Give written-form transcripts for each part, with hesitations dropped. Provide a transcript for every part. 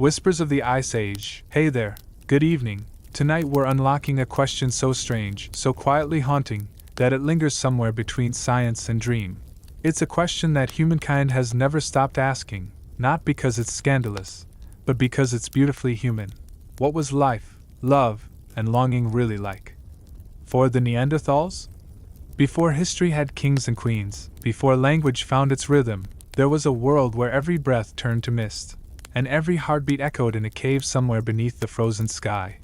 Whispers of the Ice Age. Hey there, good evening. Tonight we're unlocking a question so strange, so quietly haunting, that it lingers somewhere between science and dream. It's a question that humankind has never stopped asking, not because it's scandalous, but because it's beautifully human. What was life, love, and longing really like? For the Neanderthals? Before history had kings and queens, before language found its rhythm, there was a world where every breath turned to mist, and every heartbeat echoed in a cave somewhere beneath the frozen sky.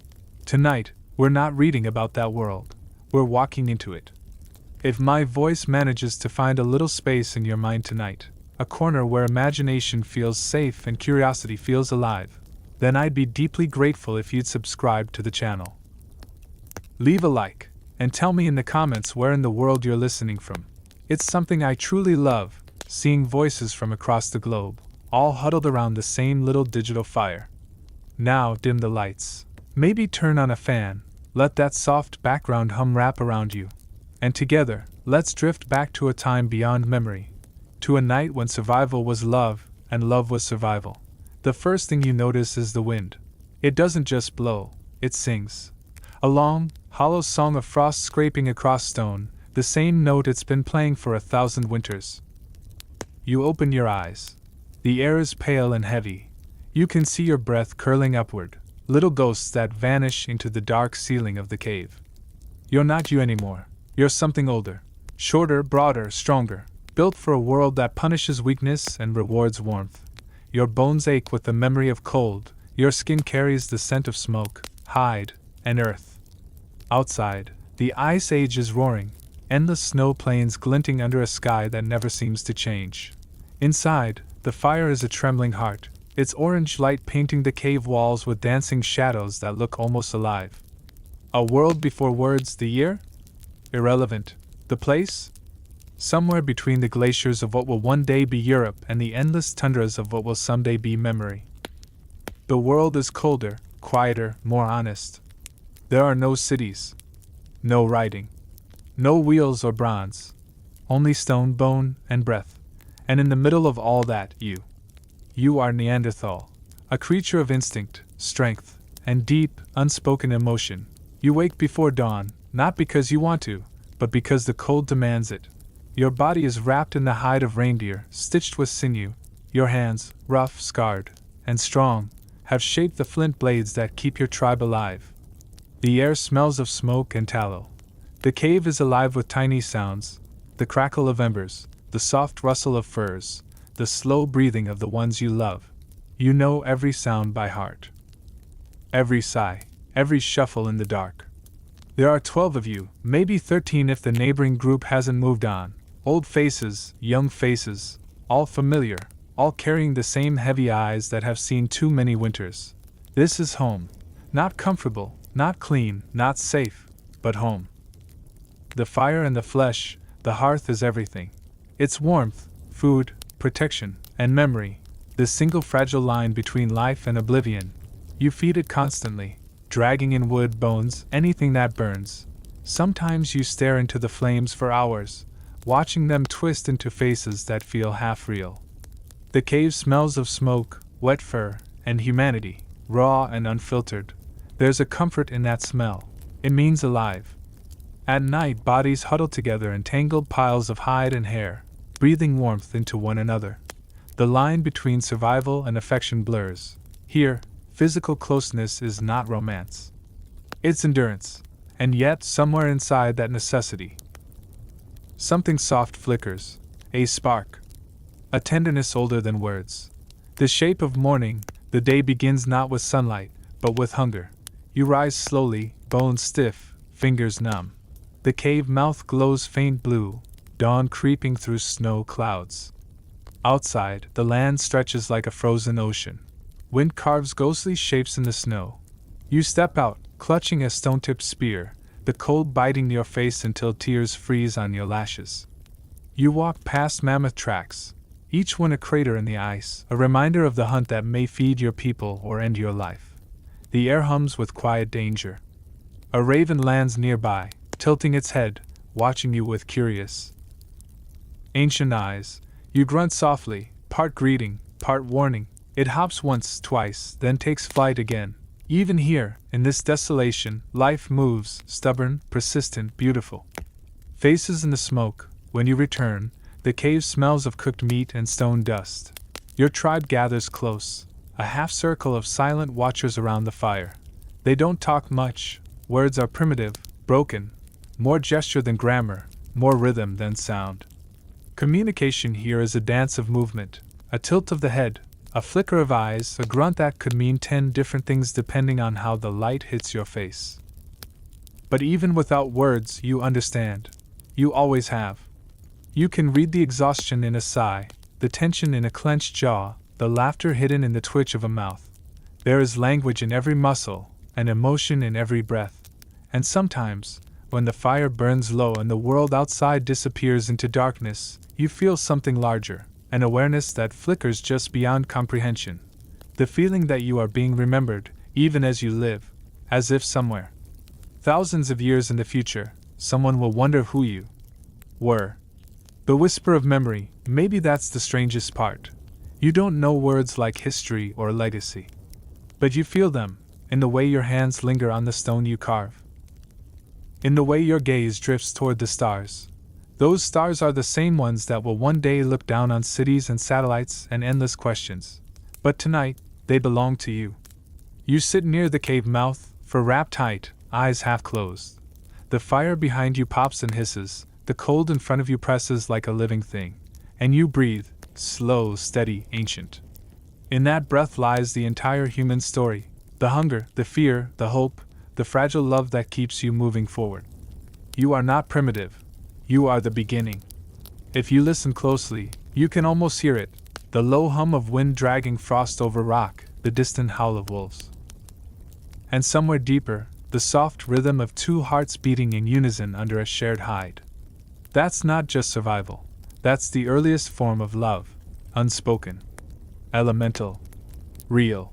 Tonight, we're not reading about that world, we're walking into it. If my voice manages to find a little space in your mind tonight, a corner where imagination feels safe and curiosity feels alive, then I'd be deeply grateful if you'd subscribe to the channel. Leave a like, and tell me in the comments where in the world you're listening from. It's something I truly love, seeing voices from across the globe, all huddled around the same little digital fire. Now dim the lights. Maybe turn on a fan, let that soft background hum wrap around you. And together, let's drift back to a time beyond memory. To a night when survival was love, and love was survival. The first thing you notice is the wind. It doesn't just blow, it sings. A long, hollow song of frost scraping across stone, the same note it's been playing for 1,000 winters. You open your eyes. The air is pale and heavy. You can see your breath curling upward, little ghosts that vanish into the dark ceiling of the cave. You're not you anymore. You're something older, shorter, broader, stronger, built for a world that punishes weakness and rewards warmth. Your bones ache with the memory of cold, your skin carries the scent of smoke, hide, and earth. Outside, the Ice Age is roaring, endless snow plains glinting under a sky that never seems to change. Inside, the fire is a trembling heart, its orange light painting the cave walls with dancing shadows that look almost alive. A world before words. The year? Irrelevant. The place? Somewhere between the glaciers of what will one day be Europe and the endless tundras of what will someday be memory. The world is colder, quieter, more honest. There are no cities. No writing. No wheels or bronze. Only stone, bone, and breath. And in the middle of all that, you. You are Neanderthal. A creature of instinct, strength, and deep, unspoken emotion. You wake before dawn, not because you want to, but because the cold demands it. Your body is wrapped in the hide of reindeer, stitched with sinew. Your hands, rough, scarred, and strong, have shaped the flint blades that keep your tribe alive. The air smells of smoke and tallow. The cave is alive with tiny sounds, the crackle of embers, the soft rustle of furs, the slow breathing of the ones you love. You know every sound by heart. Every sigh, every shuffle in the dark. There are 12 of you, maybe 13 if the neighboring group hasn't moved on. Old faces, young faces, all familiar, all carrying the same heavy eyes that have seen too many winters. This is home. Not comfortable, not clean, not safe, but home. The fire and the flesh, the hearth is everything. Its warmth, food, protection, and memory, this single fragile line between life and oblivion. You feed it constantly, dragging in wood, bones, anything that burns. Sometimes you stare into the flames for hours, watching them twist into faces that feel half real. The cave smells of smoke, wet fur, and humanity, raw and unfiltered. There's a comfort in that smell. It means alive. At night, bodies huddle together in tangled piles of hide and hair, breathing warmth into one another. The line between survival and affection blurs. Here, physical closeness is not romance. It's endurance. And yet, somewhere inside that necessity, something soft flickers, a spark, a tenderness older than words. The shape of morning, the day begins not with sunlight, but with hunger. You rise slowly, bones stiff, fingers numb. The cave mouth glows faint blue, dawn creeping through snow clouds. Outside, the land stretches like a frozen ocean. Wind carves ghostly shapes in the snow. You step out, clutching a stone-tipped spear, the cold biting your face until tears freeze on your lashes. You walk past mammoth tracks, each one a crater in the ice, a reminder of the hunt that may feed your people or end your life. The air hums with quiet danger. A raven lands nearby, tilting its head, watching you with curious, ancient eyes. You grunt softly, part greeting, part warning. It hops once, twice, then takes flight again. Even here, in this desolation, life moves, stubborn, persistent, beautiful. Faces in the smoke. When you return, the cave smells of cooked meat and stone dust. Your tribe gathers close, a half circle of silent watchers around the fire. They don't talk much. Words are primitive, broken, more gesture than grammar, more rhythm than sound. Communication here is a dance of movement, a tilt of the head, a flicker of eyes, a grunt that could mean 10 different things depending on how the light hits your face. But even without words, you understand. You always have. You can read the exhaustion in a sigh, the tension in a clenched jaw, the laughter hidden in the twitch of a mouth. There is language in every muscle, and emotion in every breath. And sometimes, when the fire burns low and the world outside disappears into darkness, you feel something larger, an awareness that flickers just beyond comprehension. The feeling that you are being remembered, even as you live, as if somewhere, thousands of years in the future, someone will wonder who you were. The whisper of memory, maybe that's the strangest part. You don't know words like history or legacy. But you feel them, in the way your hands linger on the stone you carve. In the way your gaze drifts toward the stars. Those stars are the same ones that will one day look down on cities and satellites and endless questions. But tonight, they belong to you. You sit near the cave mouth, fur wrapped tight, eyes half closed. The fire behind you pops and hisses, the cold in front of you presses like a living thing. And you breathe, slow, steady, ancient. In that breath lies the entire human story, the hunger, the fear, the hope, the fragile love that keeps you moving forward. You are not primitive. You are the beginning. If you listen closely, you can almost hear it, the low hum of wind dragging frost over rock, the distant howl of wolves. And somewhere deeper, the soft rhythm of two hearts beating in unison under a shared hide. That's not just survival. That's the earliest form of love, unspoken, elemental, real.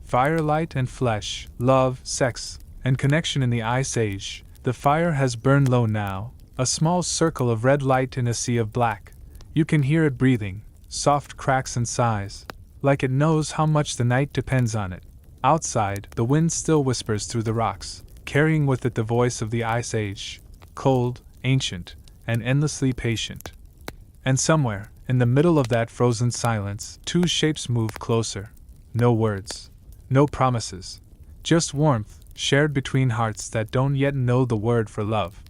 Firelight and flesh, love, sex, and connection in the Ice Age. The fire has burned low now, a small circle of red light in a sea of black. You can hear it breathing, soft cracks and sighs, like it knows how much the night depends on it. Outside, the wind still whispers through the rocks, carrying with it the voice of the Ice Age, cold, ancient, and endlessly patient. And somewhere, in the middle of that frozen silence, two shapes move closer. No words. No promises. Just warmth, shared between hearts that don't yet know the word for love.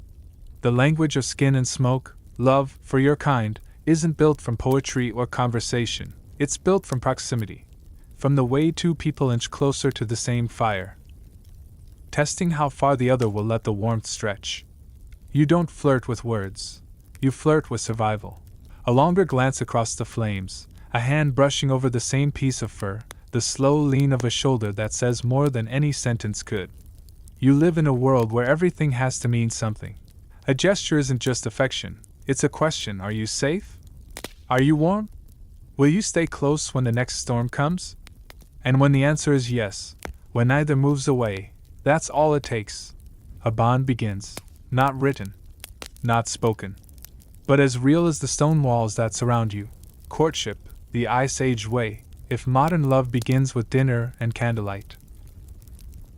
The language of skin and smoke, love, for your kind, isn't built from poetry or conversation. It's built from proximity. From the way two people inch closer to the same fire, testing how far the other will let the warmth stretch. You don't flirt with words. You flirt with survival. A longer glance across the flames, a hand brushing over the same piece of fur, the slow lean of a shoulder that says more than any sentence could. You live in a world where everything has to mean something. A gesture isn't just affection, it's a question. Are you safe? Are you warm? Will you stay close when the next storm comes? And when the answer is yes, when neither moves away, that's all it takes. A bond begins, not written, not spoken, but as real as the stone walls that surround you. Courtship, the Ice Age way, if modern love begins with dinner and candlelight.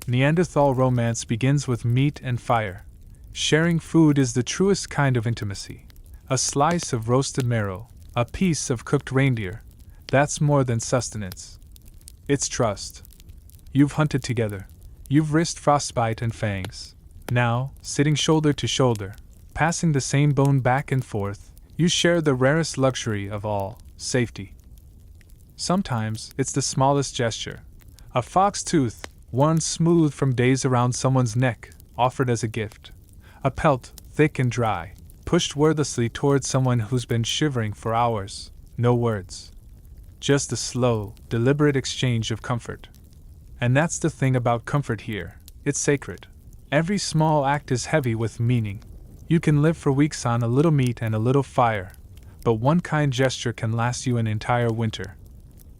Neanderthal romance begins with meat and fire. Sharing food is the truest kind of intimacy. A slice of roasted marrow, a piece of cooked reindeer, that's more than sustenance. It's trust. You've hunted together. You've risked frostbite and fangs. Now, sitting shoulder to shoulder, passing the same bone back and forth, you share the rarest luxury of all, safety. Sometimes, it's the smallest gesture. A fox tooth, worn smooth from days around someone's neck, offered as a gift. A pelt, thick and dry, pushed wordlessly toward someone who's been shivering for hours. No words. Just a slow, deliberate exchange of comfort. And that's the thing about comfort here. It's sacred. Every small act is heavy with meaning. You can live for weeks on a little meat and a little fire, but one kind gesture can last you an entire winter.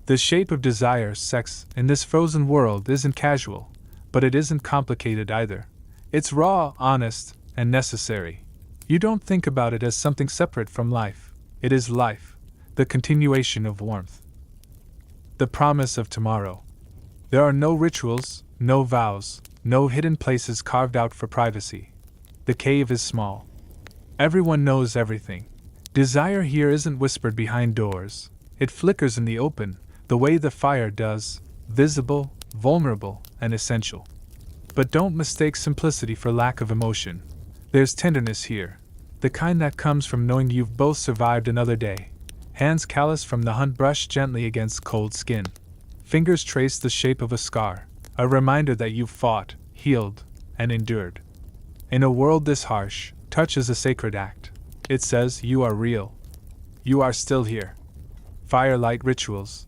The shape of desire, sex, in this frozen world isn't casual, but it isn't complicated either. It's raw, honest, and necessary. You don't think about it as something separate from life. It is life, the continuation of warmth. the promise of tomorrow. There are no rituals, no vows, no hidden places carved out for privacy. The cave is small. Everyone knows everything. Desire here isn't whispered behind doors. It flickers in the open, the way the fire does, visible, vulnerable, and essential. But don't mistake simplicity for lack of emotion. There's tenderness here, the kind that comes from knowing you've both survived another day. Hands calloused from the hunt brush gently against cold skin. Fingers trace the shape of a scar, a reminder that you've fought, healed, and endured. In a world this harsh, touch is a sacred act. It says you are real. You are still here. Firelight rituals.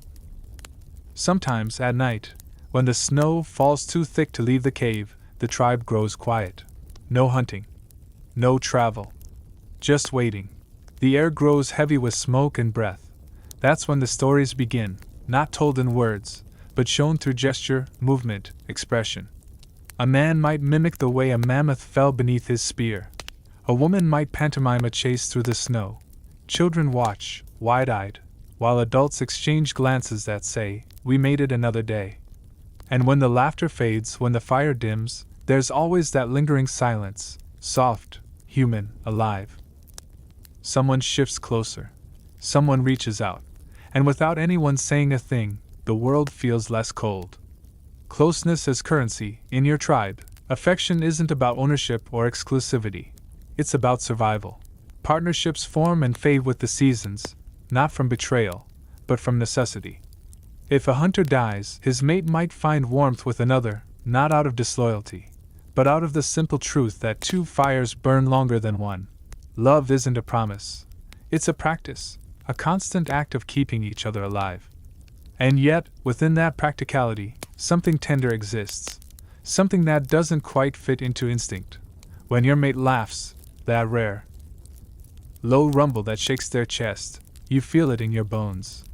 Sometimes at night, when the snow falls too thick to leave the cave, the tribe grows quiet. No hunting. No travel. Just waiting. The air grows heavy with smoke and breath. That's when the stories begin, not told in words, but shown through gesture, movement, expression. A man might mimic the way a mammoth fell beneath his spear. A woman might pantomime a chase through the snow. Children watch, wide-eyed, while adults exchange glances that say, "We made it another day." And when the laughter fades, when the fire dims, there's always that lingering silence, soft, human, alive. Someone shifts closer. Someone reaches out. And without anyone saying a thing, the world feels less cold. Closeness as currency, in your tribe. Affection isn't about ownership or exclusivity. It's about survival. Partnerships form and fade with the seasons, not from betrayal, but from necessity. If a hunter dies, his mate might find warmth with another, not out of disloyalty, but out of the simple truth that two fires burn longer than one. Love isn't a promise. It's a practice, a constant act of keeping each other alive. And yet, within that practicality, something tender exists, something that doesn't quite fit into instinct. When your mate laughs, that rare, low rumble that shakes their chest, you feel it in your bones.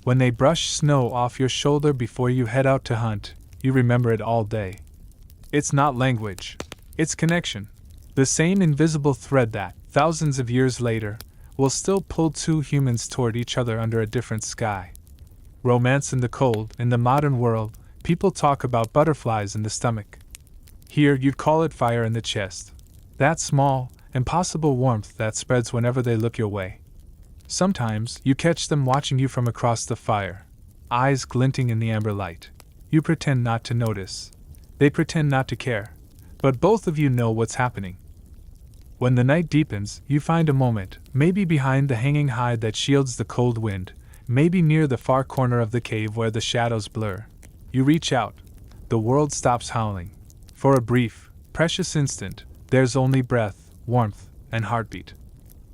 When they brush snow off your shoulder before you head out to hunt, you remember it all day. It's not language, it's connection. The same invisible thread that, thousands of years later, will still pull two humans toward each other under a different sky. Romance in the cold. In the modern world, people talk about butterflies in the stomach. Here you'd call it fire in the chest. That small, impossible warmth that spreads whenever they look your way. Sometimes you catch them watching you from across the fire, eyes glinting in the amber light. You pretend not to notice. They pretend not to care. But both of you know what's happening. When the night deepens, you find a moment, maybe behind the hanging hide that shields the cold wind, maybe near the far corner of the cave where the shadows blur. You reach out. The world stops howling. For a brief, precious instant, there's only breath, warmth, and heartbeat.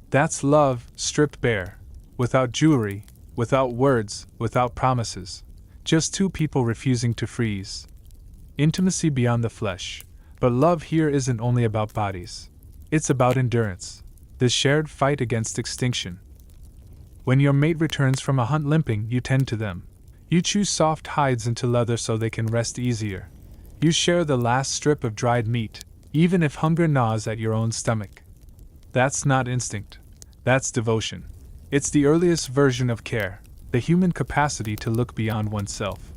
That's love, stripped bare. Without jewelry, without words, without promises. Just two people refusing to freeze. Intimacy beyond the flesh. But love here isn't only about bodies. It's about endurance. The shared fight against extinction. When your mate returns from a hunt limping, you tend to them. You chew soft hides into leather so they can rest easier. You share the last strip of dried meat, even if hunger gnaws at your own stomach. That's not instinct. That's devotion. It's the earliest version of care, the human capacity to look beyond oneself.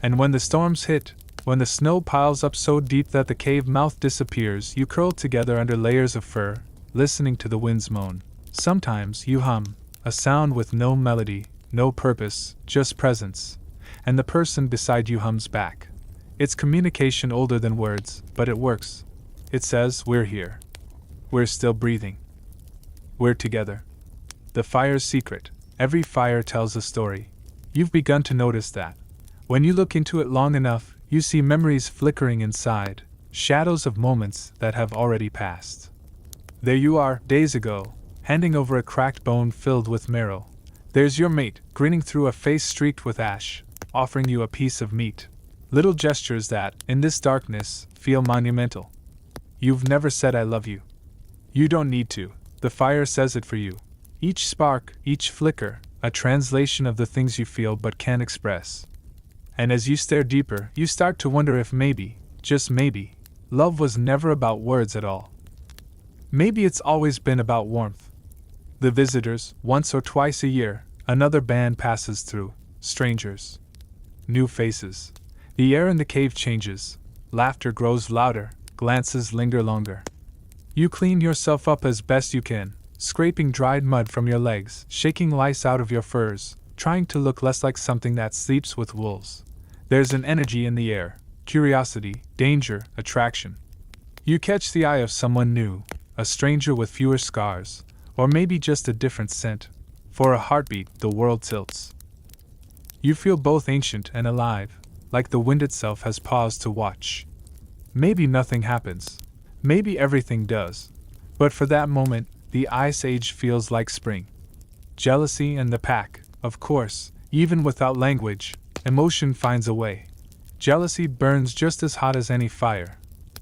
And when the storms hit, when the snow piles up so deep that the cave mouth disappears, you curl together under layers of fur, listening to the winds moan. Sometimes you hum, a sound with no melody, no purpose, just presence. And the person beside you hums back. It's communication older than words, but it works. It says, "We're here. We're still breathing. We're together." The fire's secret. Every fire tells a story. You've begun to notice that. When you look into it long enough, you see memories flickering inside, shadows of moments that have already passed. There you are, days ago, handing over a cracked bone filled with marrow. There's your mate, grinning through a face streaked with ash, offering you a piece of meat. Little gestures that, in this darkness, feel monumental. You've never said "I love you." You don't need to. The fire says it for you. Each spark, each flicker, a translation of the things you feel but can't express. And as you stare deeper, you start to wonder if maybe, just maybe, love was never about words at all. Maybe it's always been about warmth. The visitors, once or twice a year, another band passes through, strangers. new faces. The air in the cave changes. Laughter grows louder, glances linger longer. You clean yourself up as best you can, scraping dried mud from your legs, shaking lice out of your furs, trying to look less like something that sleeps with wolves. There's an energy in the air, curiosity, danger, attraction. You catch the eye of someone new, a stranger with fewer scars, or maybe just a different scent. For a heartbeat, the world tilts. You feel both ancient and alive, like the wind itself has paused to watch. Maybe nothing happens. Maybe everything does. But for that moment, the Ice Age feels like spring. Jealousy and the pack, of course, even without language, emotion finds a way. Jealousy burns just as hot as any fire.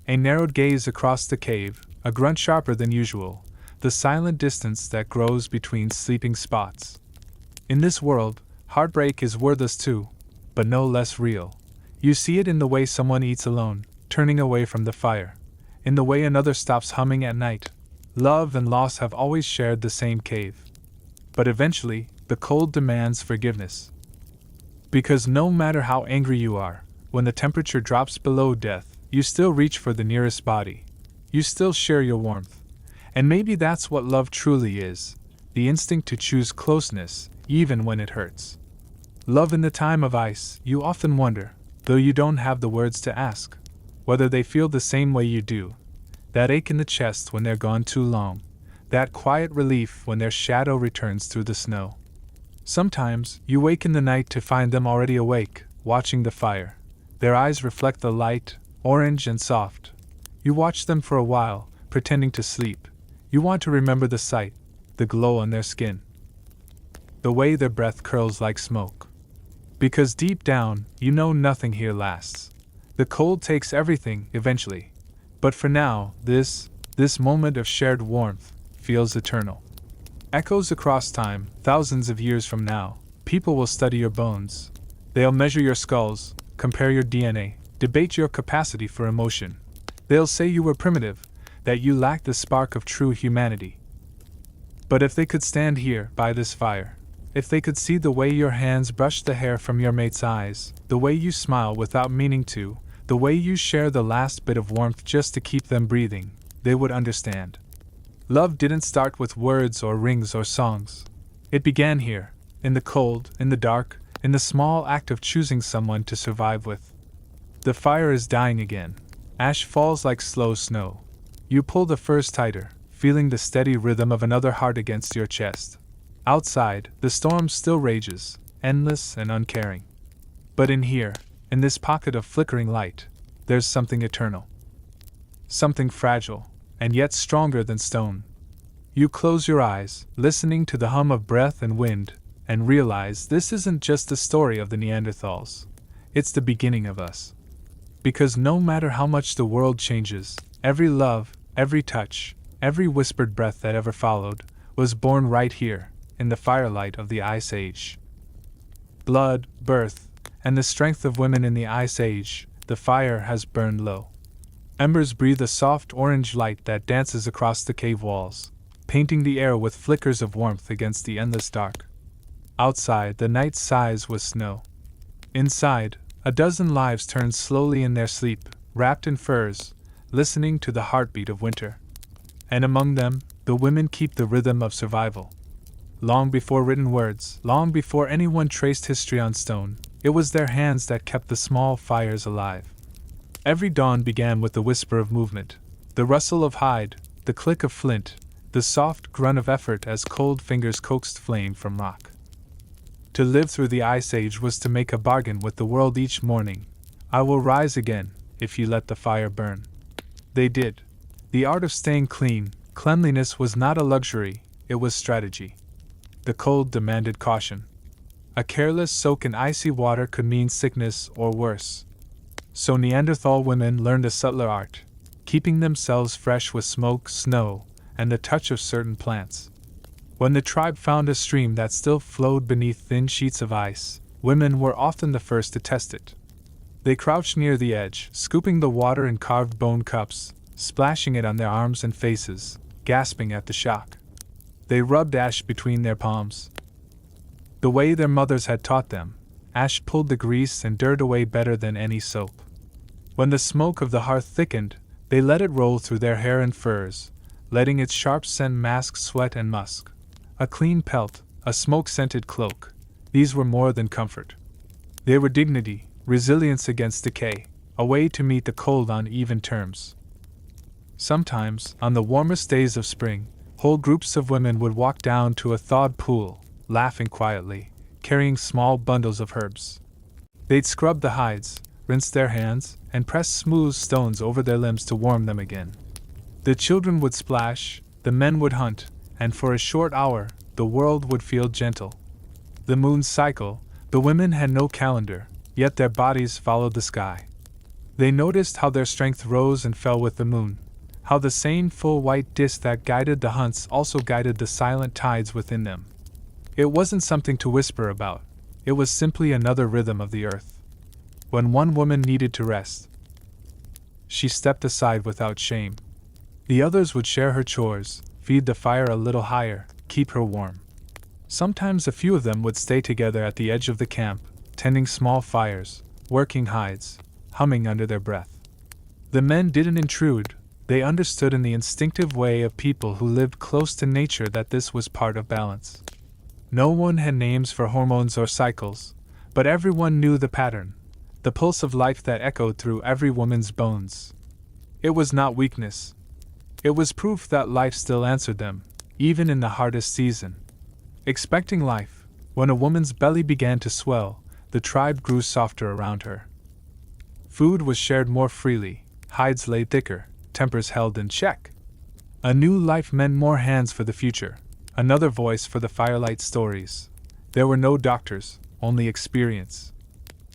A narrowed gaze across the cave, a grunt sharper than usual, the silent distance that grows between sleeping spots. In this world, heartbreak is wordless too, but no less real. You see it in the way someone eats alone, turning away from the fire. In the way another stops humming at night. Love and loss have always shared the same cave. But eventually, the cold demands forgiveness. Because no matter how angry you are, when the temperature drops below death, you still reach for the nearest body. You still share your warmth. And maybe that's what love truly is, the instinct to choose closeness, even when it hurts. Love in the time of ice, you often wonder, though you don't have the words to ask, whether they feel the same way you do. That ache in the chest when they're gone too long, that quiet relief when their shadow returns through the snow. Sometimes, you wake in the night to find them already awake, watching the fire. Their eyes reflect the light, orange and soft. You watch them for a while, pretending to sleep. You want to remember the sight, the glow on their skin, the way their breath curls like smoke. Because deep down, you know nothing here lasts. The cold takes everything, eventually. But for now, this moment of shared warmth feels eternal. Echoes across time, thousands of years from now, people will study your bones. They'll measure your skulls, compare your DNA, debate your capacity for emotion. They'll say you were primitive, that you lacked the spark of true humanity. But if they could stand here, by this fire, if they could see the way your hands brush the hair from your mate's eyes, the way you smile without meaning to, the way you share the last bit of warmth just to keep them breathing, they would understand. Love didn't start with words or rings or songs. It began here, in the cold, in the dark, in the small act of choosing someone to survive with. The fire is dying again. Ash falls like slow snow. You pull the furs tighter, feeling the steady rhythm of another heart against your chest. Outside, the storm still rages, endless and uncaring. But in here, in this pocket of flickering light, there's something eternal. Something fragile, and yet stronger than stone. You close your eyes, listening to the hum of breath and wind, and realize this isn't just the story of the Neanderthals. It's the beginning of us. Because no matter how much the world changes, every love, every touch, every whispered breath that ever followed, was born right here, in the firelight of the Ice Age. Blood, birth, and the strength of women in the Ice Age, the fire has burned low. Embers breathe a soft orange light that dances across the cave walls, painting the air with flickers of warmth against the endless dark. Outside, the night sighs with snow. Inside, a dozen lives turn slowly in their sleep, wrapped in furs, listening to the heartbeat of winter. And among them, the women keep the rhythm of survival. Long before written words, long before anyone traced history on stone, it was their hands that kept the small fires alive. Every dawn began with the whisper of movement, the rustle of hide, the click of flint, the soft grunt of effort as cold fingers coaxed flame from rock. To live through the Ice Age was to make a bargain with the world each morning. I will rise again, if you let the fire burn. They did. The art of staying clean, cleanliness was not a luxury, it was strategy. The cold demanded caution. A careless soak in icy water could mean sickness or worse. So Neanderthal women learned a subtler art, keeping themselves fresh with smoke, snow, and the touch of certain plants. When the tribe found a stream that still flowed beneath thin sheets of ice, women were often the first to test it. They crouched near the edge, scooping the water in carved bone cups, splashing it on their arms and faces, gasping at the shock. They rubbed ash between their palms, the way their mothers had taught them, Ash pulled the grease and dirt away better than any soap. When the smoke of the hearth thickened, they let it roll through their hair and furs, letting its sharp scent mask sweat and musk. A clean pelt, a smoke-scented cloak, these were more than comfort. They were dignity, resilience against decay, a way to meet the cold on even terms. Sometimes, on the warmest days of spring, whole groups of women would walk down to a thawed pool, laughing quietly, carrying small bundles of herbs. They'd scrub the hides, rinse their hands, and press smooth stones over their limbs to warm them again. The children would splash, the men would hunt, and for a short hour, the world would feel gentle. The moon's cycle, the women had no calendar, yet their bodies followed the sky. They noticed how their strength rose and fell with the moon, how the same full white disk that guided the hunts also guided the silent tides within them. It wasn't something to whisper about, it was simply another rhythm of the earth. When one woman needed to rest, she stepped aside without shame. The others would share her chores, feed the fire a little higher, keep her warm. Sometimes a few of them would stay together at the edge of the camp, tending small fires, working hides, humming under their breath. The men didn't intrude, they understood in the instinctive way of people who lived close to nature that this was part of balance. No one had names for hormones or cycles, but everyone knew the pattern, the pulse of life that echoed through every woman's bones. It was not weakness. It was proof that life still answered them, even in the hardest season. Expecting life, when a woman's belly began to swell, the tribe grew softer around her. Food was shared more freely, hides lay thicker, tempers held in check. A new life meant more hands for the future, another voice for the firelight stories. There were no doctors, only experience.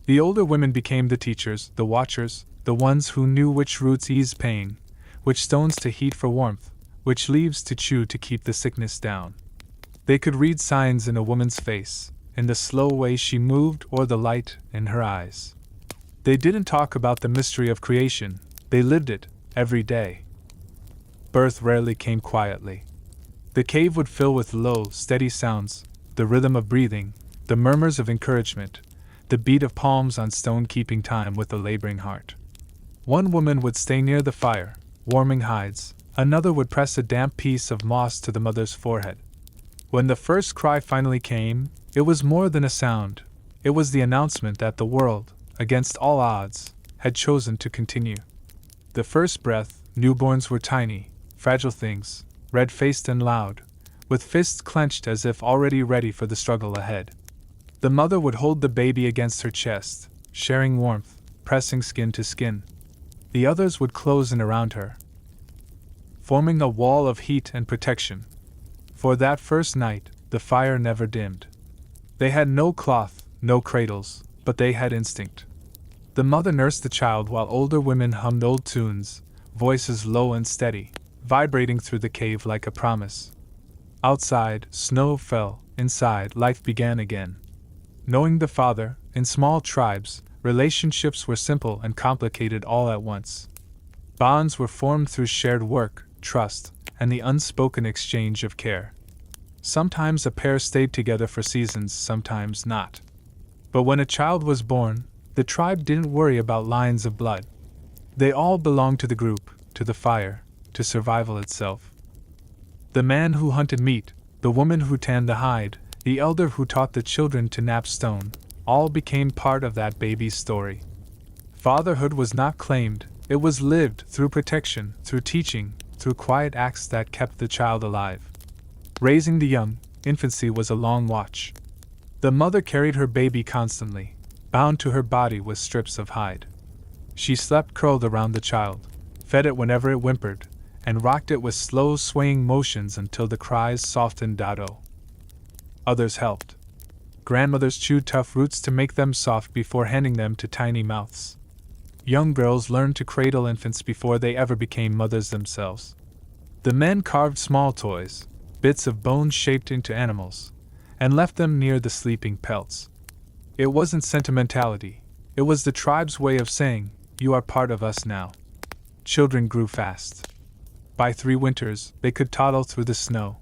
The older women became the teachers, the watchers, the ones who knew which roots eased pain, which stones to heat for warmth, which leaves to chew to keep the sickness down. They could read signs in a woman's face, in the slow way she moved or the light in her eyes. They didn't talk about the mystery of creation, they lived it, every day. Birth rarely came quietly. The cave would fill with low, steady sounds, the rhythm of breathing, the murmurs of encouragement, the beat of palms on stone keeping time with a laboring heart. One woman would stay near the fire, warming hides, another would press a damp piece of moss to the mother's forehead. When the first cry finally came, it was more than a sound, it was the announcement that the world, against all odds, had chosen to continue. The first breath, newborns were tiny, fragile things, red-faced and loud, with fists clenched as if already ready for the struggle ahead. The mother would hold the baby against her chest, sharing warmth, pressing skin to skin. The others would close in around her, forming a wall of heat and protection. For that first night, the fire never dimmed. They had no cloth, no cradles, but they had instinct. The mother nursed the child while older women hummed old tunes, voices low and steady, vibrating through the cave like a promise. Outside, snow fell, inside, life began again. Knowing the father, in small tribes, relationships were simple and complicated all at once. Bonds were formed through shared work, trust, and the unspoken exchange of care. Sometimes a pair stayed together for seasons, sometimes not. But when a child was born, the tribe didn't worry about lines of blood. They all belonged to the group, to the fire, to survival itself. The man who hunted meat, the woman who tanned the hide, the elder who taught the children to knap stone, all became part of that baby's story. Fatherhood was not claimed, it was lived through protection, through teaching, through quiet acts that kept the child alive. Raising the young, infancy was a long watch. The mother carried her baby constantly, bound to her body with strips of hide. She slept curled around the child, fed it whenever it whimpered, and rocked it with slow swaying motions until the cries softened Dado. Others helped. Grandmothers chewed tough roots to make them soft before handing them to tiny mouths. Young girls learned to cradle infants before they ever became mothers themselves. The men carved small toys, bits of bone shaped into animals, and left them near the sleeping pelts. It wasn't sentimentality, it was the tribe's way of saying, "You are part of us now." Children grew fast. By 3 winters, they could toddle through the snow.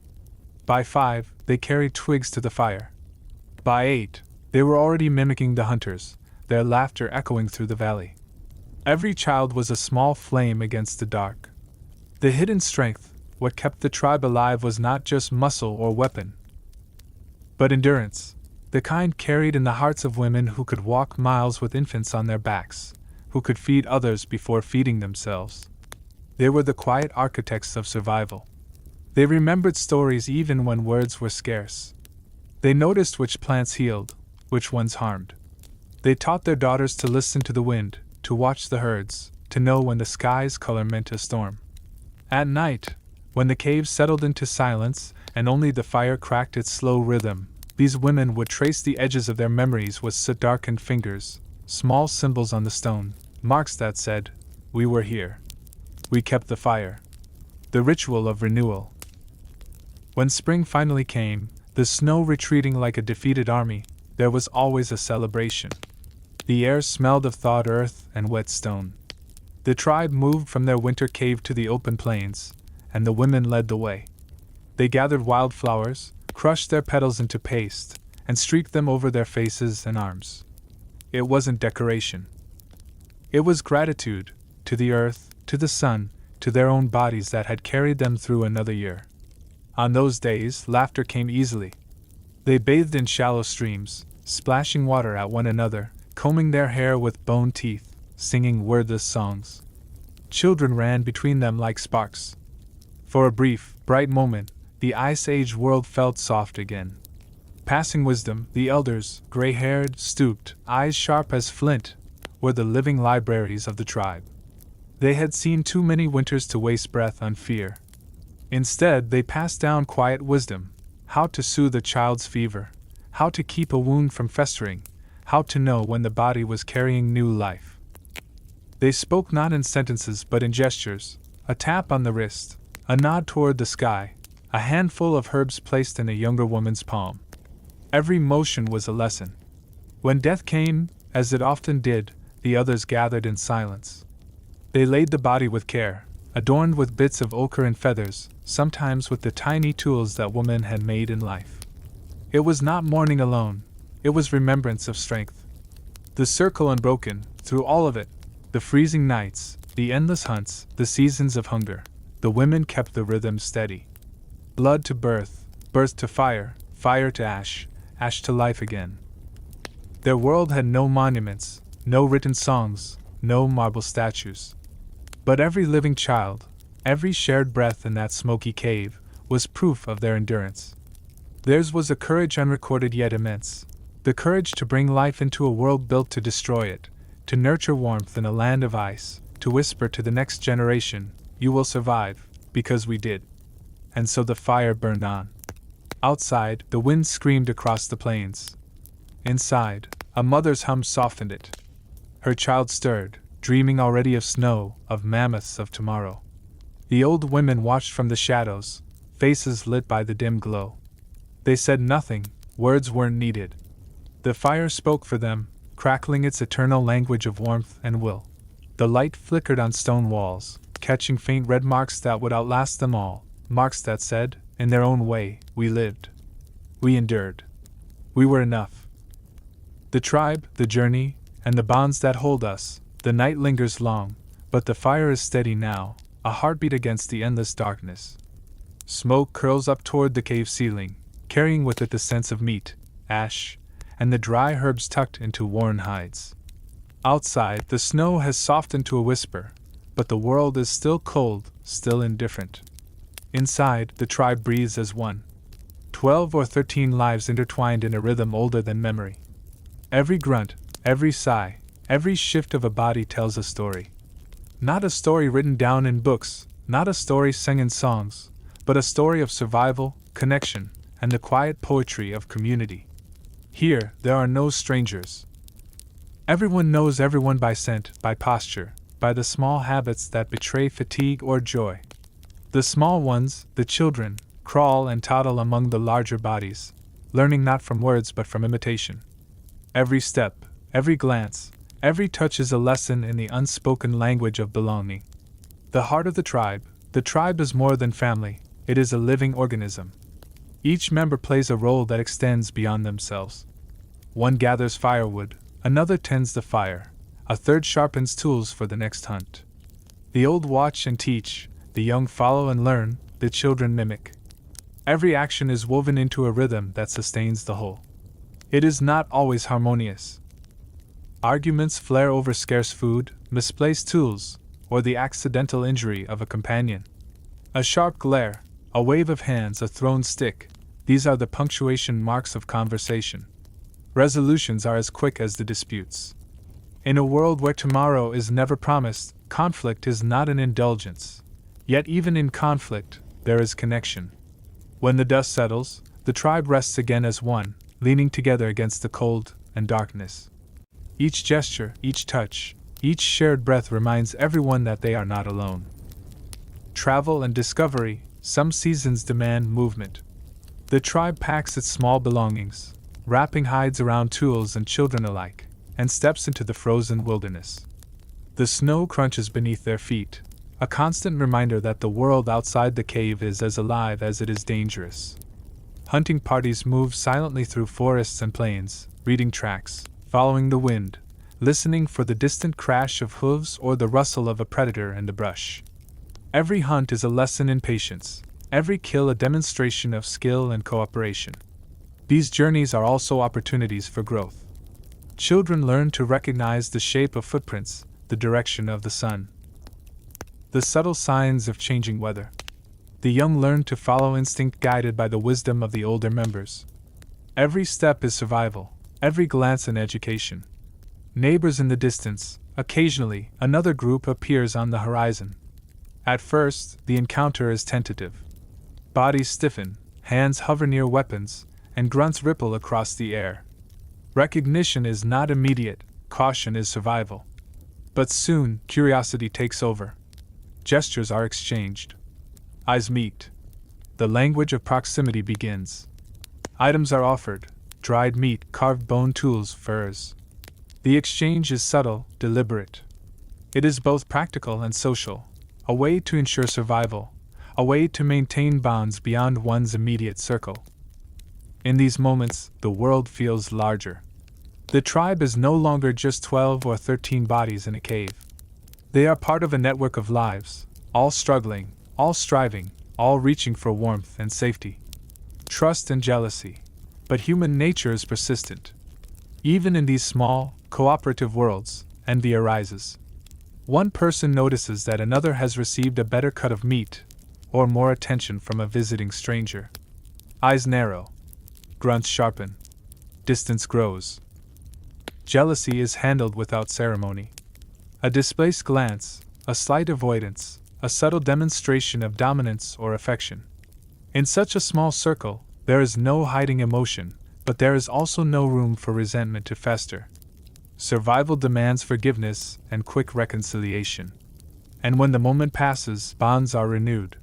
By 5, they carried twigs to the fire. By 8, They were already mimicking the hunters, their laughter echoing through the valley. Every child was a small flame against the dark. The hidden strength, what kept the tribe alive, was not just muscle or weapon, but endurance, the kind carried in the hearts of women who could walk miles with infants on their backs, who could feed others before feeding themselves. They were the quiet architects of survival. They remembered stories even when words were scarce. They noticed which plants healed, which ones harmed. They taught their daughters to listen to the wind, to watch the herds, to know when the sky's color meant a storm. At night, when the cave settled into silence and only the fire cracked its slow rhythm, these women would trace the edges of their memories with soot-darkened fingers, small symbols on the stone, marks that said, "We were here. We kept the fire." The ritual of renewal. When spring finally came, the snow retreating like a defeated army, there was always a celebration. The air smelled of thawed earth and wet stone. The tribe moved from their winter cave to the open plains, and the women led the way. They gathered wildflowers, crushed their petals into paste, and streaked them over their faces and arms. It wasn't decoration. It was gratitude, to the earth, to the sun, to their own bodies that had carried them through another year. On those days, laughter came easily. They bathed in shallow streams, splashing water at one another, combing their hair with bone teeth, singing wordless songs. Children ran between them like sparks. For a brief, bright moment, the Ice Age world felt soft again. Passing wisdom, the elders, gray-haired, stooped, eyes sharp as flint, were the living libraries of the tribe. They had seen too many winters to waste breath on fear. Instead, they passed down quiet wisdom: how to soothe a child's fever, how to keep a wound from festering, how to know when the body was carrying new life. They spoke not in sentences but in gestures: a tap on the wrist, a nod toward the sky, a handful of herbs placed in a younger woman's palm. Every motion was a lesson. When death came, as it often did, the others gathered in silence. They laid the body with care, adorned with bits of ochre and feathers, sometimes with the tiny tools that woman had made in life. It was not mourning alone, it was remembrance of strength. The circle unbroken, through all of it, the freezing nights, the endless hunts, the seasons of hunger, the women kept the rhythm steady. Blood to birth, birth to fire, fire to ash, ash to life again. Their world had no monuments, no written songs, no marble statues. But every living child, every shared breath in that smoky cave, was proof of their endurance. Theirs was a courage unrecorded yet immense, the courage to bring life into a world built to destroy it, to nurture warmth in a land of ice, to whisper to the next generation, "You will survive, because we did." And so the fire burned on. Outside, the wind screamed across the plains. Inside, a mother's hum softened it. Her child stirred, dreaming already of snow, of mammoths of tomorrow. The old women watched from the shadows, faces lit by the dim glow. They said nothing, words weren't needed. The fire spoke for them, crackling its eternal language of warmth and will. The light flickered on stone walls, catching faint red marks that would outlast them all, marks that said, in their own way, "We lived. We endured. We were enough." The tribe, the journey, and the bonds that hold us, the night lingers long, but the fire is steady now, a heartbeat against the endless darkness. Smoke curls up toward the cave ceiling, carrying with it the sense of meat, ash, and the dry herbs tucked into worn hides. Outside, the snow has softened to a whisper, but the world is still cold, still indifferent. Inside, the tribe breathes as one. 12 or 13 lives intertwined in a rhythm older than memory. Every grunt, every sigh, every shift of a body tells a story. Not a story written down in books, not a story sung in songs, but a story of survival, connection, and the quiet poetry of community. Here, there are no strangers. Everyone knows everyone by scent, by posture, by the small habits that betray fatigue or joy. The small ones, the children, crawl and toddle among the larger bodies, learning not from words but from imitation. Every step, every glance, every touch is a lesson in the unspoken language of belonging. The heart of the tribe is more than family, it is a living organism. Each member plays a role that extends beyond themselves. One gathers firewood, another tends the fire, a third sharpens tools for the next hunt. The old watch and teach, the young follow and learn, the children mimic. Every action is woven into a rhythm that sustains the whole. It is not always harmonious. Arguments flare over scarce food, misplaced tools, or the accidental injury of a companion. A sharp glare, a wave of hands, a thrown stick, these are the punctuation marks of conversation. Resolutions are as quick as the disputes. In a world where tomorrow is never promised, conflict is not an indulgence. Yet even in conflict, there is connection. When the dust settles, the tribe rests again as one, leaning together against the cold and darkness. Each gesture, each touch, each shared breath reminds everyone that they are not alone. Travel and discovery, some seasons demand movement. The tribe packs its small belongings, wrapping hides around tools and children alike, and steps into the frozen wilderness. The snow crunches beneath their feet, a constant reminder that the world outside the cave is as alive as it is dangerous. Hunting parties move silently through forests and plains, reading tracks, following the wind, listening for the distant crash of hooves or the rustle of a predator in the brush. Every hunt is a lesson in patience, every kill a demonstration of skill and cooperation. These journeys are also opportunities for growth. Children learn to recognize the shape of footprints, the direction of the sun, the subtle signs of changing weather. The young learn to follow instinct guided by the wisdom of the older members. Every step is survival, every glance an education. Neighbors in the distance, occasionally, another group appears on the horizon. At first, the encounter is tentative. Bodies stiffen, hands hover near weapons, and grunts ripple across the air. Recognition is not immediate, caution is survival. But soon, curiosity takes over. Gestures are exchanged. Eyes meet. The language of proximity begins. Items are offered: dried meat, carved bone tools, furs. The exchange is subtle, deliberate. It is both practical and social, a way to ensure survival, a way to maintain bonds beyond one's immediate circle. In these moments, the world feels larger. The tribe is no longer just 12 or 13 bodies in a cave. They are part of a network of lives, all struggling, all striving, all reaching for warmth and safety. Trust and jealousy. But human nature is persistent. Even in these small, cooperative worlds, envy arises. One person notices that another has received a better cut of meat, or more attention from a visiting stranger. Eyes narrow. Grunts sharpen. Distance grows. Jealousy is handled without ceremony. A displaced glance, a slight avoidance, a subtle demonstration of dominance or affection. In such a small circle, there is no hiding emotion, but there is also no room for resentment to fester. Survival demands forgiveness and quick reconciliation. And when the moment passes, bonds are renewed.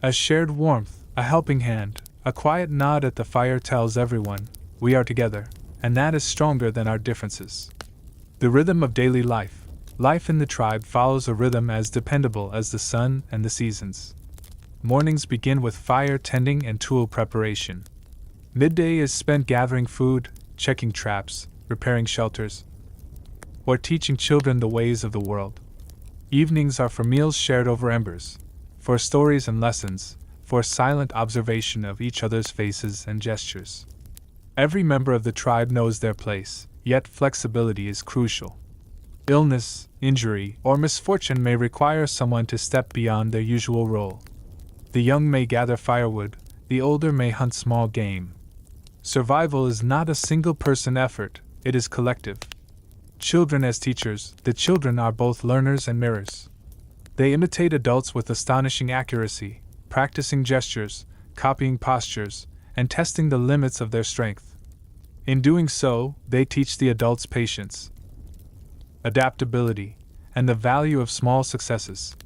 A shared warmth, a helping hand, a quiet nod at the fire tells everyone, we are together, and that is stronger than our differences. The rhythm of daily life. Life in the tribe follows a rhythm as dependable as the sun and the seasons. Mornings begin with fire tending and tool preparation. Midday is spent gathering food, checking traps, repairing shelters, or teaching children the ways of the world. Evenings are for meals shared over embers, for stories and lessons, for silent observation of each other's faces and gestures. Every member of the tribe knows their place, yet flexibility is crucial. Illness, injury, or misfortune may require someone to step beyond their usual role. The young may gather firewood, the older may hunt small game. Survival is not a single-person effort, it is collective. Children as teachers, the children are both learners and mirrors. They imitate adults with astonishing accuracy, practicing gestures, copying postures, and testing the limits of their strength. In doing so, they teach the adults patience, adaptability, and the value of small successes.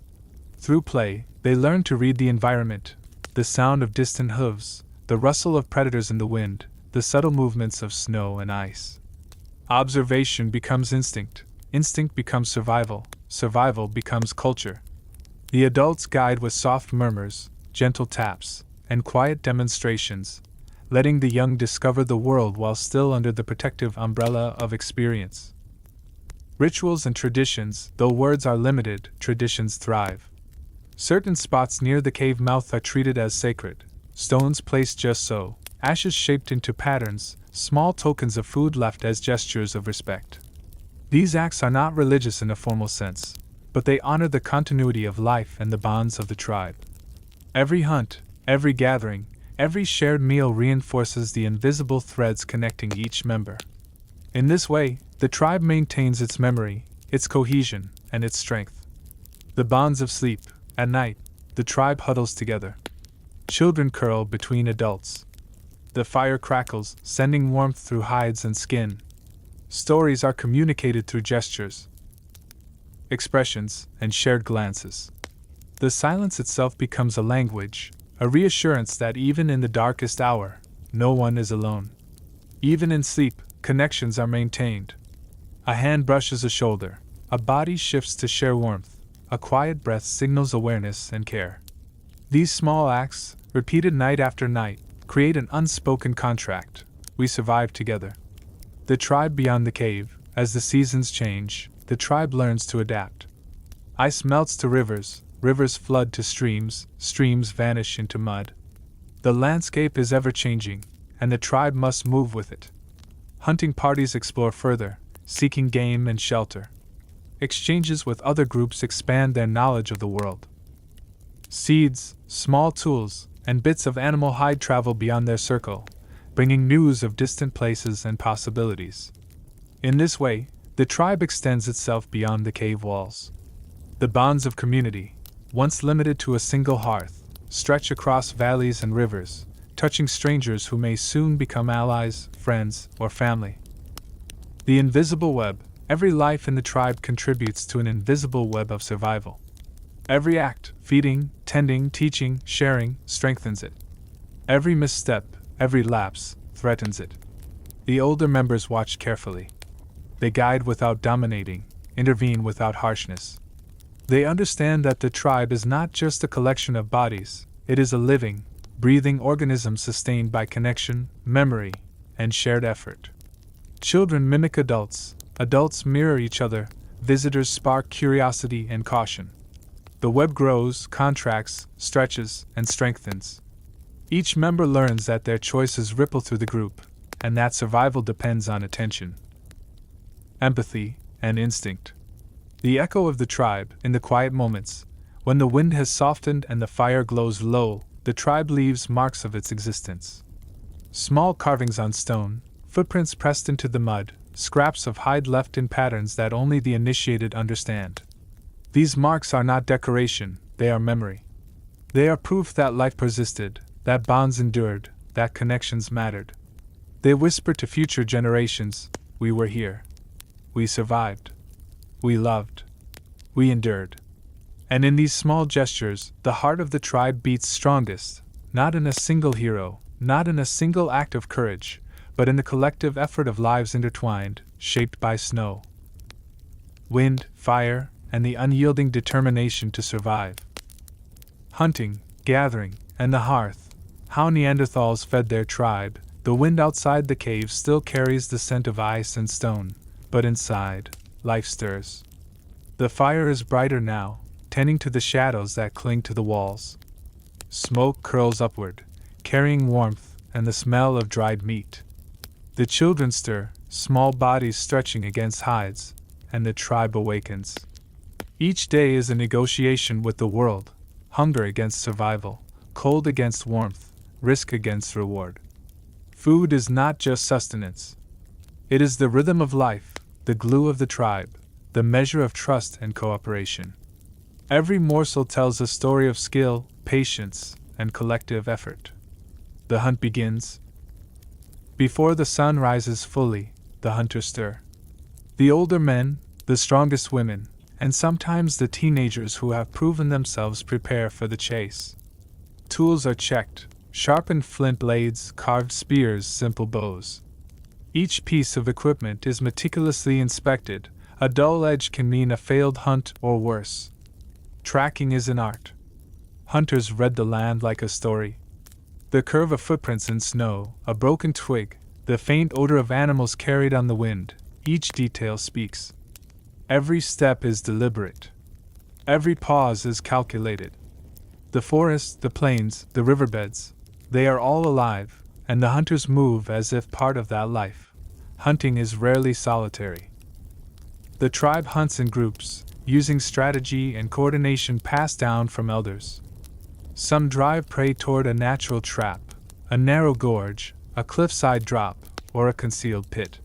Through play, they learn to read the environment, the sound of distant hooves, the rustle of predators in the wind, the subtle movements of snow and ice. Observation becomes instinct, instinct becomes survival, survival becomes culture. The adults guide with soft murmurs, gentle taps, and quiet demonstrations, letting the young discover the world while still under the protective umbrella of experience. Rituals and traditions, though words are limited, traditions thrive. Certain spots near the cave mouth are treated as sacred, stones placed just so, ashes shaped into patterns, small tokens of food left as gestures of respect. These acts are not religious in a formal sense, but they honor the continuity of life and the bonds of the tribe. Every hunt, every gathering, every shared meal reinforces the invisible threads connecting each member. In this way, the tribe maintains its memory, its cohesion, and its strength. The bonds of sleep. At night, the tribe huddles together. Children curl between adults. The fire crackles, sending warmth through hides and skin. Stories are communicated through gestures, expressions, and shared glances. The silence itself becomes a language, a reassurance that even in the darkest hour, no one is alone. Even in sleep, connections are maintained. A hand brushes a shoulder, a body shifts to share warmth. A quiet breath signals awareness and care. These small acts, repeated night after night, create an unspoken contract. We survive together. The tribe beyond the cave. As the seasons change, the tribe learns to adapt. Ice melts to rivers, rivers flood to streams, streams vanish into mud. The landscape is ever changing, and the tribe must move with it. Hunting parties explore further, seeking game and shelter. Exchanges with other groups expand their knowledge of the world. Seeds, small tools, and bits of animal hide travel beyond their circle, bringing news of distant places and possibilities. In this way, the tribe extends itself beyond the cave walls. The bonds of community, once limited to a single hearth, stretch across valleys and rivers, touching strangers who may soon become allies, friends, or family. The invisible web. Every life in the tribe contributes to an invisible web of survival. Every act, feeding, tending, teaching, sharing, strengthens it. Every misstep, every lapse, threatens it. The older members watch carefully. They guide without dominating, intervene without harshness. They understand that the tribe is not just a collection of bodies, it is a living, breathing organism sustained by connection, memory, and shared effort. Children mimic adults. Adults mirror each other, visitors spark curiosity and caution. The web grows, contracts, stretches, and strengthens. Each member learns that their choices ripple through the group, and that survival depends on attention, empathy, and instinct. The echo of the tribe, in the quiet moments, when the wind has softened and the fire glows low, the tribe leaves marks of its existence. Small carvings on stone, footprints pressed into the mud, scraps of hide left in patterns that only the initiated understand. These marks are not decoration, they are memory. They are proof that life persisted, that bonds endured, that connections mattered. They whisper to future generations, we were here. We survived. We loved. We endured. And in these small gestures, the heart of the tribe beats strongest, not in a single hero, not in a single act of courage, but in the collective effort of lives intertwined, shaped by snow, wind, fire, and the unyielding determination to survive. Hunting, gathering, and the hearth. How Neanderthals fed their tribe. The wind outside the cave still carries the scent of ice and stone, but inside, life stirs. The fire is brighter now, tending to the shadows that cling to the walls. Smoke curls upward, carrying warmth and the smell of dried meat. The children stir, small bodies stretching against hides, and the tribe awakens. Each day is a negotiation with the world, hunger against survival, cold against warmth, risk against reward. Food is not just sustenance. It is the rhythm of life, the glue of the tribe, the measure of trust and cooperation. Every morsel tells a story of skill, patience, and collective effort. The hunt begins. Before the sun rises fully, the hunters stir. The older men, the strongest women, and sometimes the teenagers who have proven themselves prepare for the chase. Tools are checked, sharpened flint blades, carved spears, simple bows. Each piece of equipment is meticulously inspected. A dull edge can mean a failed hunt or worse. Tracking is an art. Hunters read the land like a story. The curve of footprints in snow, a broken twig, the faint odor of animals carried on the wind, each detail speaks. Every step is deliberate. Every pause is calculated. The forests, the plains, the riverbeds, they are all alive, and the hunters move as if part of that life. Hunting is rarely solitary. The tribe hunts in groups, using strategy and coordination passed down from elders. Some drive prey toward a natural trap, a narrow gorge, a cliffside drop, or a concealed pit.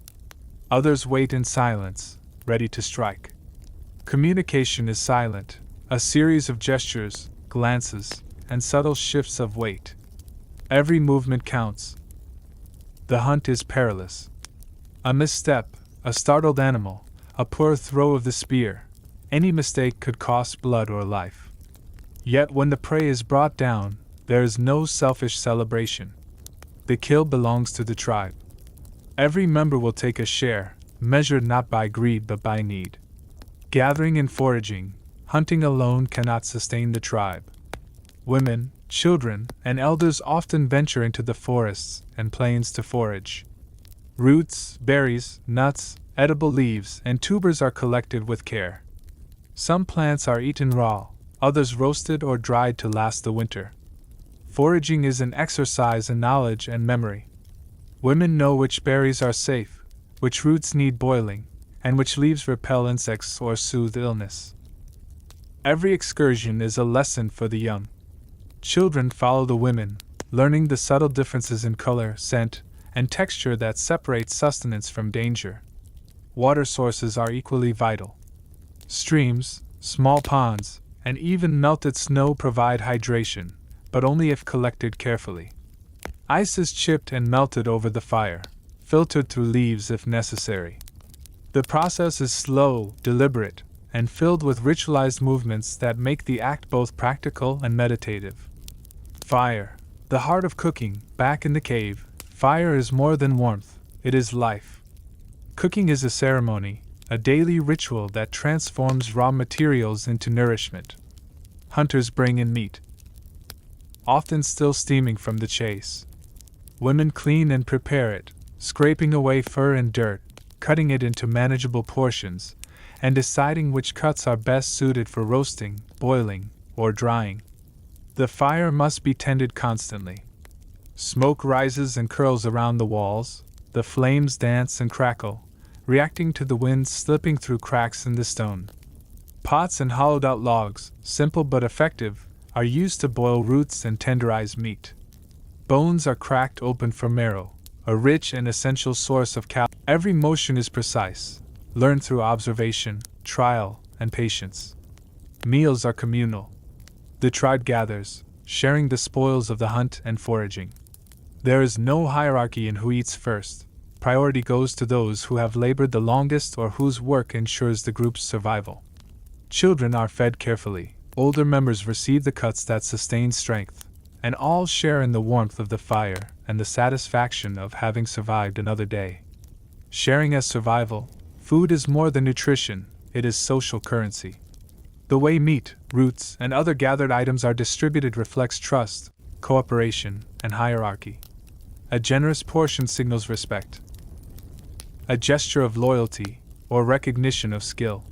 Others wait in silence, ready to strike. Communication is silent, a series of gestures, glances, and subtle shifts of weight. Every movement counts. The hunt is perilous. A misstep, a startled animal, a poor throw of the spear, any mistake could cost blood or life. Yet when the prey is brought down, there is no selfish celebration. The kill belongs to the tribe. Every member will take a share, measured not by greed but by need. Gathering and foraging, hunting alone cannot sustain the tribe. Women, children, and elders often venture into the forests and plains to forage. Roots, berries, nuts, edible leaves, and tubers are collected with care. Some plants are eaten raw, others roasted or dried to last the winter. Foraging is an exercise in knowledge and memory. Women know which berries are safe, which roots need boiling, and which leaves repel insects or soothe illness. Every excursion is a lesson for the young. Children follow the women, learning the subtle differences in color, scent, and texture that separate sustenance from danger. Water sources are equally vital. Streams, small ponds, and even melted snow provide hydration, but only if collected carefully. Ice is chipped and melted over the fire, filtered through leaves if necessary. The process is slow, deliberate, and filled with ritualized movements that make the act both practical and meditative. Fire, the heart of cooking, back in the cave, fire is more than warmth, it is life. Cooking is a ceremony, a daily ritual that transforms raw materials into nourishment. Hunters bring in meat, often still steaming from the chase. Women clean and prepare it, scraping away fur and dirt, cutting it into manageable portions, and deciding which cuts are best suited for roasting, boiling, or drying. The fire must be tended constantly. Smoke rises and curls around the walls, the flames dance and crackle, reacting to the wind slipping through cracks in the stone. Pots and hollowed-out logs, simple but effective, are used to boil roots and tenderize meat. Bones are cracked open for marrow, a rich and essential source of calcium. Every motion is precise, learned through observation, trial, and patience. Meals are communal. The tribe gathers, sharing the spoils of the hunt and foraging. There is no hierarchy in who eats first. Priority goes to those who have labored the longest or whose work ensures the group's survival. Children are fed carefully, older members receive the cuts that sustain strength, and all share in the warmth of the fire and the satisfaction of having survived another day. Sharing as survival, food is more than nutrition, it is social currency. The way meat, roots, and other gathered items are distributed reflects trust, cooperation, and hierarchy. A generous portion signals respect, a gesture of loyalty, or recognition of skill.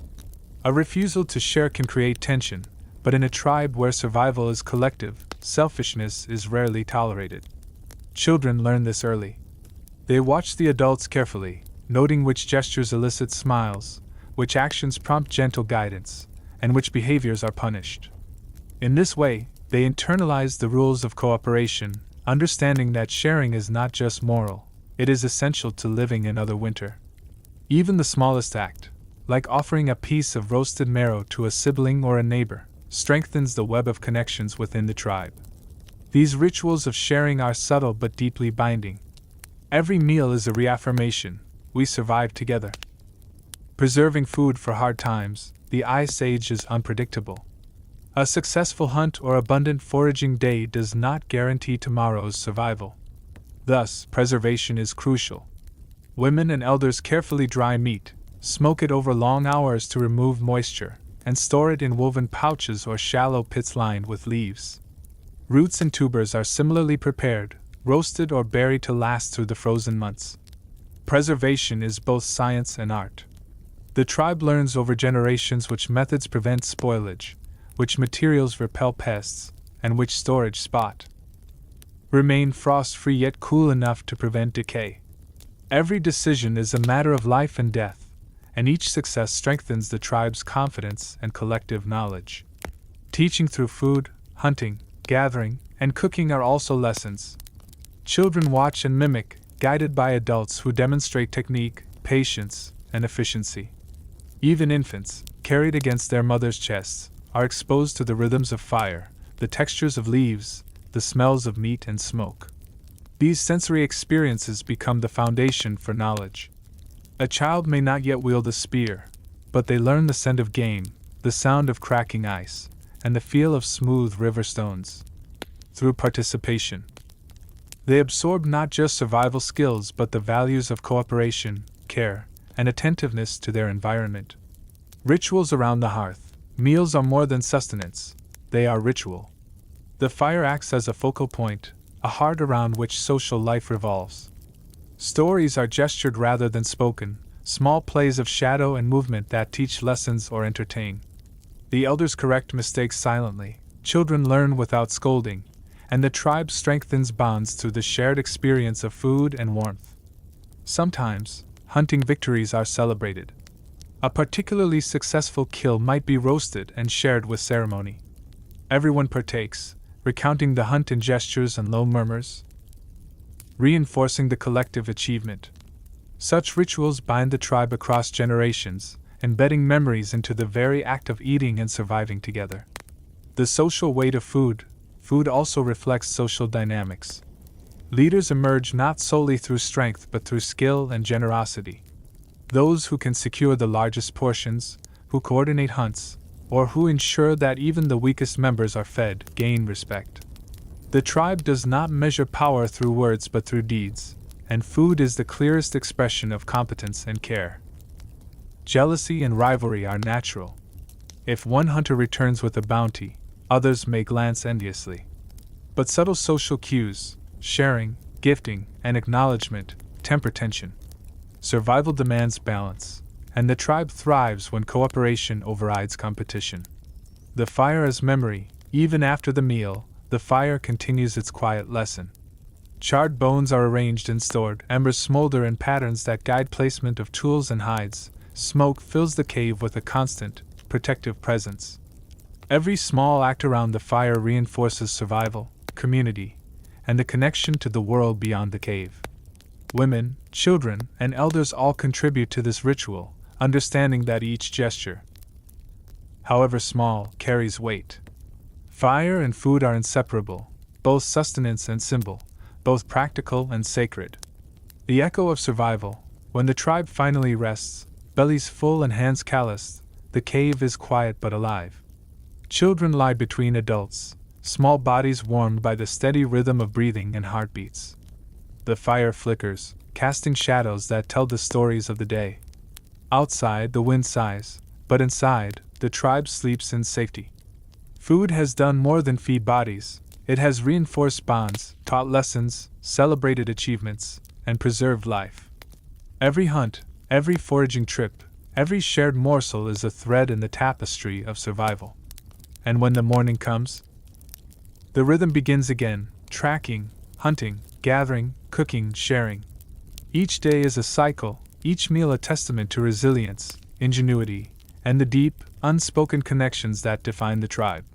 A refusal to share can create tension, but in a tribe where survival is collective, selfishness is rarely tolerated. Children learn this early. They watch the adults carefully, noting which gestures elicit smiles, which actions prompt gentle guidance, and which behaviors are punished. In this way, they internalize the rules of cooperation, understanding that sharing is not just moral, it is essential to living another winter. Even the smallest act, like offering a piece of roasted marrow to a sibling or a neighbor, strengthens the web of connections within the tribe. These rituals of sharing are subtle but deeply binding. Every meal is a reaffirmation, we survived together. Preserving food for hard times, the Ice Age is unpredictable. A successful hunt or abundant foraging day does not guarantee tomorrow's survival. Thus, preservation is crucial. Women and elders carefully dry meat, smoke it over long hours to remove moisture, and store it in woven pouches or shallow pits lined with leaves. Roots and tubers are similarly prepared, roasted or buried to last through the frozen months. Preservation is both science and art. The tribe learns over generations which methods prevent spoilage, which materials repel pests, and which storage spot remain frost-free yet cool enough to prevent decay. Every decision is a matter of life and death, and each success strengthens the tribe's confidence and collective knowledge. Teaching through food, hunting, gathering, and cooking are also lessons. Children watch and mimic, guided by adults who demonstrate technique, patience, and efficiency. Even infants, carried against their mothers' chests, are exposed to the rhythms of fire, the textures of leaves, the smells of meat and smoke. These sensory experiences become the foundation for knowledge. A child may not yet wield a spear, but they learn the scent of game, the sound of cracking ice, and the feel of smooth river stones. Through participation, they absorb not just survival skills but the values of cooperation, care, and attentiveness to their environment. Rituals around the hearth. Meals are more than sustenance, they are ritual. The fire acts as a focal point, a heart around which social life revolves. Stories are gestured rather than spoken, small plays of shadow and movement that teach lessons or entertain. The elders correct mistakes silently, children learn without scolding, and the tribe strengthens bonds through the shared experience of food and warmth. Sometimes, hunting victories are celebrated. A particularly successful kill might be roasted and shared with ceremony. Everyone partakes, recounting the hunt in gestures and low murmurs, reinforcing the collective achievement. Such rituals bind the tribe across generations, embedding memories into the very act of eating and surviving together. The social weight of food. Food also reflects social dynamics. Leaders emerge not solely through strength but through skill and generosity. Those who can secure the largest portions, who coordinate hunts, or who ensure that even the weakest members are fed, gain respect. The tribe does not measure power through words but through deeds, and food is the clearest expression of competence and care. Jealousy and rivalry are natural. If one hunter returns with a bounty, others may glance enviously. But subtle social cues, sharing, gifting, and acknowledgement, temper tension. Survival demands balance, and the tribe thrives when cooperation overrides competition. The fire as memory. Even after the meal, the fire continues its quiet lesson. Charred bones are arranged and stored, embers smolder in patterns that guide placement of tools and hides, smoke fills the cave with a constant, protective presence. Every small act around the fire reinforces survival, community, and the connection to the world beyond the cave. Women, children, and elders all contribute to this ritual, understanding that each gesture, however small, carries weight. Fire and food are inseparable, both sustenance and symbol, both practical and sacred. The echo of survival. When the tribe finally rests, bellies full and hands calloused, the cave is quiet but alive. Children lie between adults, small bodies warmed by the steady rhythm of breathing and heartbeats. The fire flickers, casting shadows that tell the stories of the day. Outside, the wind sighs, but inside, the tribe sleeps in safety. Food has done more than feed bodies. It has reinforced bonds, taught lessons, celebrated achievements, and preserved life. Every hunt, every foraging trip, every shared morsel is a thread in the tapestry of survival. And when the morning comes, the rhythm begins again, tracking, hunting, gathering, cooking, sharing. Each day is a cycle, each meal a testament to resilience, ingenuity, and the deep, unspoken connections that define the tribe.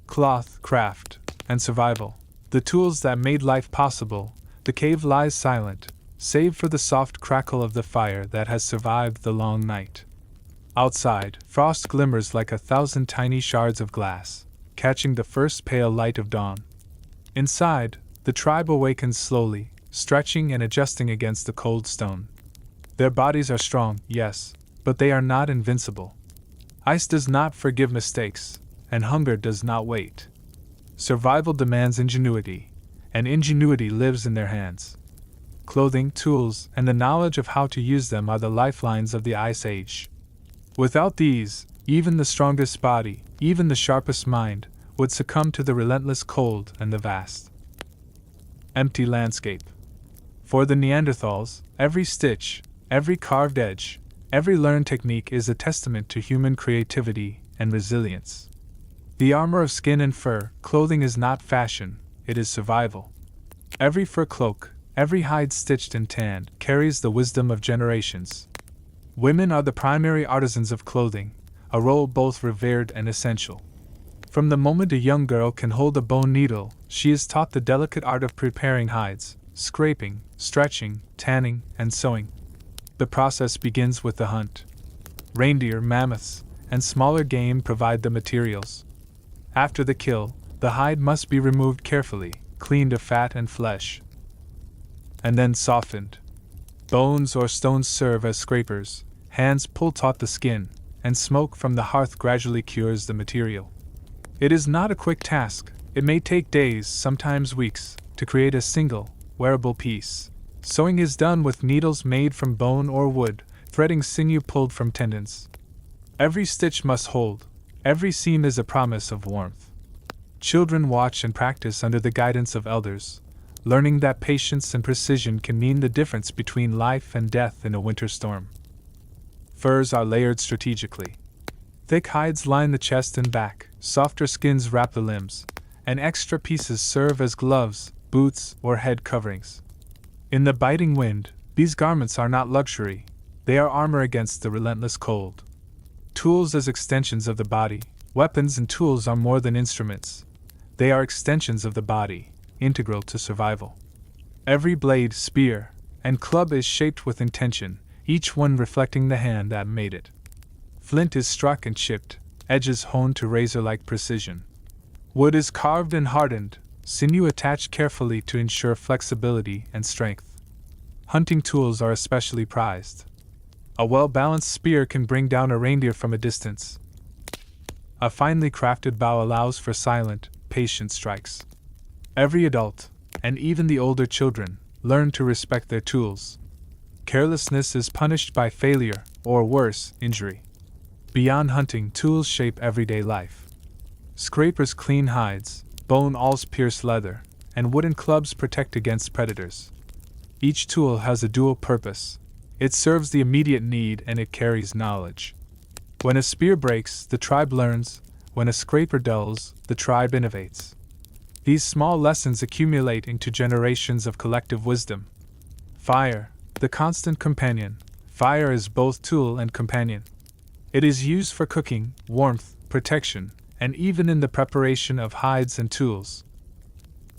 Cloth, craft, and survival, the tools that made life possible. The cave lies silent, save for the soft crackle of the fire that has survived the long night. Outside, frost glimmers like 1,000 tiny shards of glass, catching the first pale light of dawn. Inside, the tribe awakens slowly, stretching and adjusting against the cold stone. Their bodies are strong, yes, but they are not invincible. Ice does not forgive mistakes, and hunger does not wait. Survival demands ingenuity, and ingenuity lives in their hands. Clothing, tools, and the knowledge of how to use them are the lifelines of the Ice Age. Without these, even the strongest body, even the sharpest mind, would succumb to the relentless cold and the vast, empty landscape. For the Neanderthals, every stitch, every carved edge, every learned technique is a testament to human creativity and resilience. The armor of skin and fur clothing is not fashion, it is survival. Every fur cloak, every hide stitched and tanned, carries the wisdom of generations. Women are the primary artisans of clothing, a role both revered and essential. From the moment a young girl can hold a bone needle, she is taught the delicate art of preparing hides, scraping, stretching, tanning, and sewing. The process begins with the hunt. Reindeer, mammoths, and smaller game provide the materials. After the kill, the hide must be removed carefully, cleaned of fat and flesh, and then softened. Bones or stones serve as scrapers, hands pull taut the skin, and smoke from the hearth gradually cures the material. It is not a quick task, it may take days, sometimes weeks, to create a single, wearable piece. Sewing is done with needles made from bone or wood, threading sinew pulled from tendons. Every stitch must hold, every seam is a promise of warmth. Children watch and practice under the guidance of elders, learning that patience and precision can mean the difference between life and death in a winter storm. Furs are layered strategically. Thick hides line the chest and back, softer skins wrap the limbs, and extra pieces serve as gloves, boots, or head coverings. In the biting wind, these garments are not luxury, they are armor against the relentless cold. Tools as extensions of the body, weapons and tools are more than instruments. They are extensions of the body, integral to survival. Every blade, spear, and club is shaped with intention, each one reflecting the hand that made it. Flint is struck and chipped, edges honed to razor-like precision. Wood is carved and hardened, sinew attached carefully to ensure flexibility and strength. Hunting tools are especially prized. A well-balanced spear can bring down a reindeer from a distance. A finely crafted bow allows for silent, patient strikes. Every adult, and even the older children, learn to respect their tools. Carelessness is punished by failure, or worse, injury. Beyond hunting, tools shape everyday life. Scrapers clean hides, bone awls pierce leather, and wooden clubs protect against predators. Each tool has a dual purpose. It serves the immediate need and it carries knowledge. When a spear breaks, the tribe learns. When a scraper dulls, the tribe innovates. These small lessons accumulate into generations of collective wisdom. Fire, the constant companion. Fire is both tool and companion. It is used for cooking, warmth, protection, and even in the preparation of hides and tools.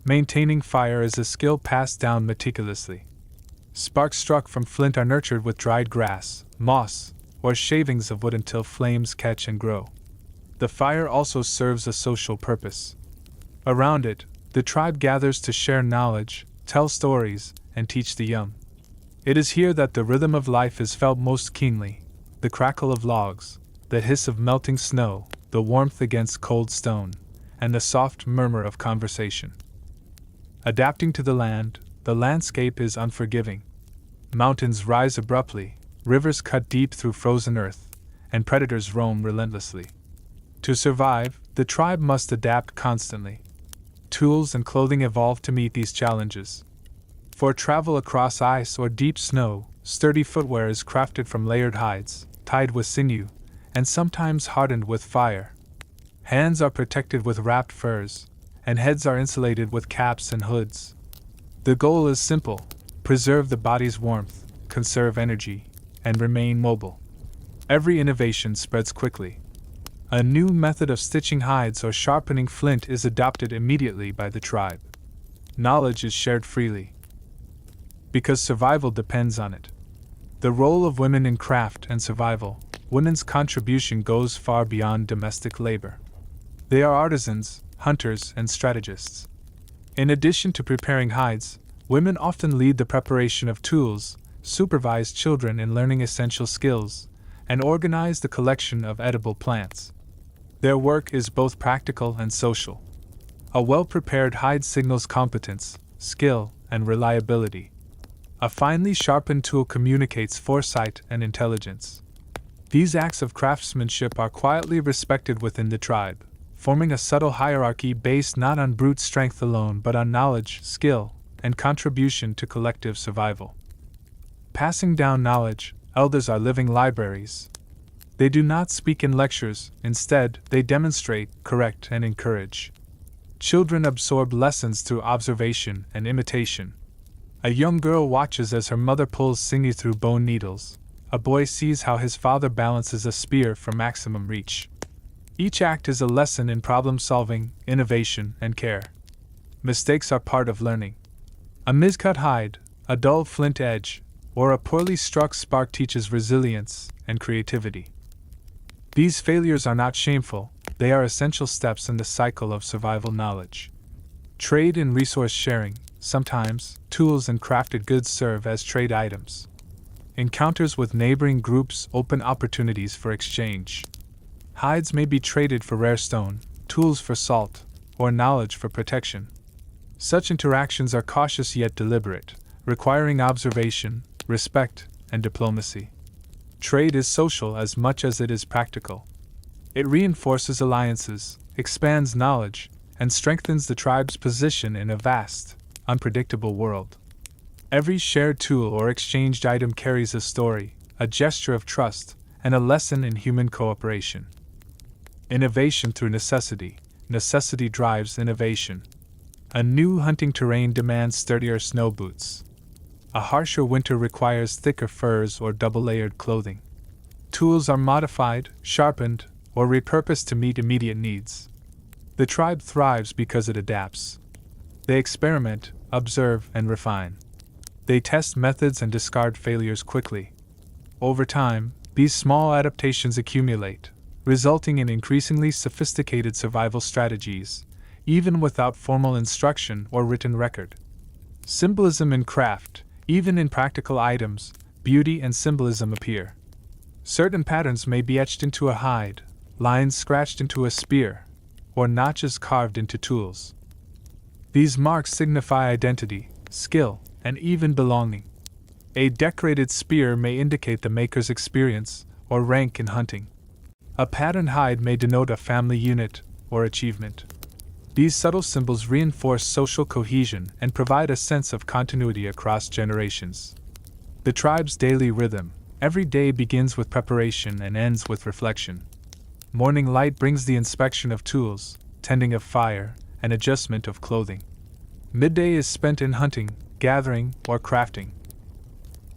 Maintaining fire is a skill passed down meticulously. Sparks struck from flint are nurtured with dried grass, moss, or shavings of wood until flames catch and grow. The fire also serves a social purpose. Around it, the tribe gathers to share knowledge, tell stories, and teach the young. It is here that the rhythm of life is felt most keenly. The crackle of logs, the hiss of melting snow, the warmth against cold stone, and the soft murmur of conversation. Adapting to the landscape is unforgiving. Mountains rise abruptly, rivers cut deep through frozen earth, and predators roam relentlessly. To survive, the tribe must adapt constantly. Tools and clothing evolve to meet these challenges. For travel across ice or deep snow, sturdy footwear is crafted from layered hides, tied with sinew, and sometimes hardened with fire. Hands are protected with wrapped furs, and heads are insulated with caps and hoods. The goal is simple: preserve the body's warmth, conserve energy, and remain mobile. Every innovation spreads quickly. A new method of stitching hides or sharpening flint is adopted immediately by the tribe. Knowledge is shared freely, because survival depends on it. The role of women in craft and survival. Women's contribution goes far beyond domestic labor. They are artisans, hunters, and strategists. In addition to preparing hides, women often lead the preparation of tools, supervise children in learning essential skills, and organize the collection of edible plants. Their work is both practical and social. A well-prepared hide signals competence, skill, and reliability. A finely sharpened tool communicates foresight and intelligence. These acts of craftsmanship are quietly respected within the tribe, forming a subtle hierarchy based not on brute strength alone but on knowledge, skill, and contribution to collective survival. Passing down knowledge, elders are living libraries. They do not speak in lectures, instead, they demonstrate, correct, and encourage. Children absorb lessons through observation and imitation. A young girl watches as her mother pulls sinew through bone needles. A boy sees how his father balances a spear for maximum reach. Each act is a lesson in problem solving, innovation, and care. Mistakes are part of learning. A miscut hide, a dull flint edge, or a poorly struck spark teaches resilience and creativity. These failures are not shameful, they are essential steps in the cycle of survival knowledge. Trade and resource sharing, sometimes, tools and crafted goods serve as trade items. Encounters with neighboring groups open opportunities for exchange. Hides may be traded for rare stone, tools for salt, or knowledge for protection. Such interactions are cautious yet deliberate, requiring observation, respect, and diplomacy. Trade is social as much as it is practical. It reinforces alliances, expands knowledge, and strengthens the tribe's position in a vast, unpredictable world. Every shared tool or exchanged item carries a story, a gesture of trust, and a lesson in human cooperation. Innovation through necessity. Necessity drives innovation. A new hunting terrain demands sturdier snow boots. A harsher winter requires thicker furs or double-layered clothing. Tools are modified, sharpened, or repurposed to meet immediate needs. The tribe thrives because it adapts. They experiment, observe, and refine. They test methods and discard failures quickly. Over time, these small adaptations accumulate, resulting in increasingly sophisticated survival strategies, even without formal instruction or written record. Symbolism in craft. Even in practical items, beauty and symbolism appear. Certain patterns may be etched into a hide, lines scratched into a spear, or notches carved into tools. These marks signify identity, skill, and even belonging. A decorated spear may indicate the maker's experience or rank in hunting. A patterned hide may denote a family unit or achievement. These subtle symbols reinforce social cohesion and provide a sense of continuity across generations. The tribe's daily rhythm. Every day begins with preparation and ends with reflection. Morning light brings the inspection of tools, tending of fire, and adjustment of clothing. Midday is spent in hunting, gathering, or crafting.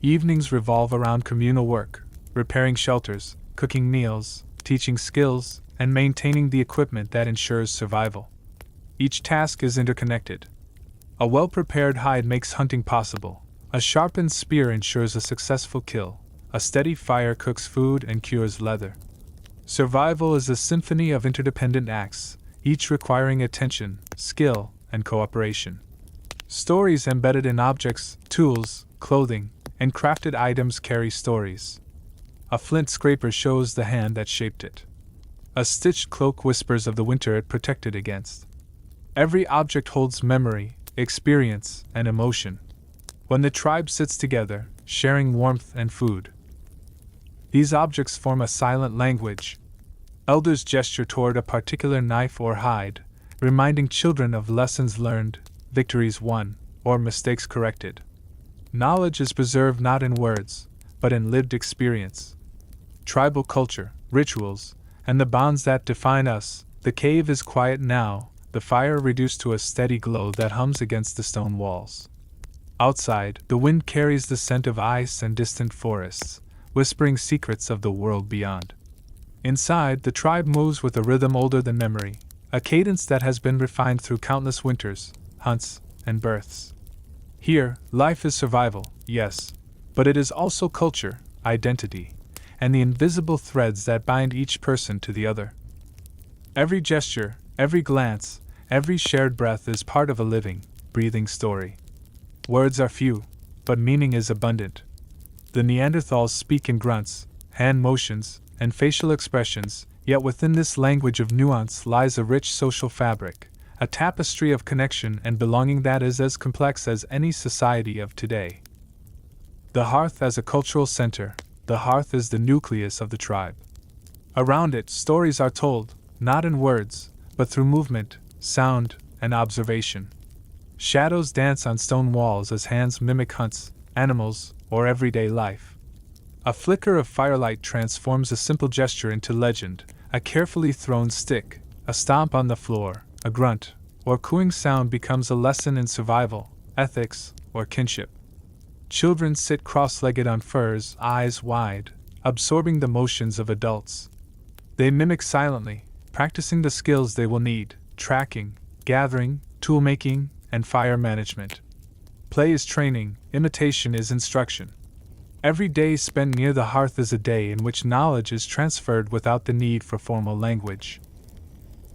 Evenings revolve around communal work, repairing shelters, cooking meals, teaching skills, and maintaining the equipment that ensures survival. Each task is interconnected. A well-prepared hide makes hunting possible. A sharpened spear ensures a successful kill. A steady fire cooks food and cures leather. Survival is a symphony of interdependent acts, each requiring attention, skill, and cooperation. Stories embedded in objects, tools, clothing, and crafted items carry stories. A flint scraper shows the hand that shaped it. A stitched cloak whispers of the winter it protected against. Every object holds memory, experience, and emotion. When the tribe sits together, sharing warmth and food, these objects form a silent language. Elders gesture toward a particular knife or hide, reminding children of lessons learned, victories won, or mistakes corrected. Knowledge is preserved not in words, but in lived experience. Tribal culture, rituals, and the bonds that define us. The cave is quiet now, the fire reduced to a steady glow that hums against the stone walls. Outside, the wind carries the scent of ice and distant forests, whispering secrets of the world beyond. Inside, the tribe moves with a rhythm older than memory, a cadence that has been refined through countless winters, hunts, and births. Here, life is survival, yes, but it is also culture, identity, and the invisible threads that bind each person to the other. Every gesture, every glance, every shared breath is part of a living, breathing story. Words are few, but meaning is abundant. The Neanderthals speak in grunts, hand motions, and facial expressions, yet within this language of nuance lies a rich social fabric, a tapestry of connection and belonging that is as complex as any society of today. The hearth as a cultural center. The hearth is the nucleus of the tribe. Around it, stories are told, not in words, but through movement, sound, and observation. Shadows dance on stone walls as hands mimic hunts, animals, or everyday life. A flicker of firelight transforms a simple gesture into legend, a carefully thrown stick, a stomp on the floor, a grunt, or cooing sound becomes a lesson in survival, ethics, or kinship. Children sit cross-legged on furs, eyes wide, absorbing the motions of adults. They mimic silently, practicing the skills they will need: tracking, gathering, tool-making, and fire management. Play is training, imitation is instruction. Every day spent near the hearth is a day in which knowledge is transferred without the need for formal language.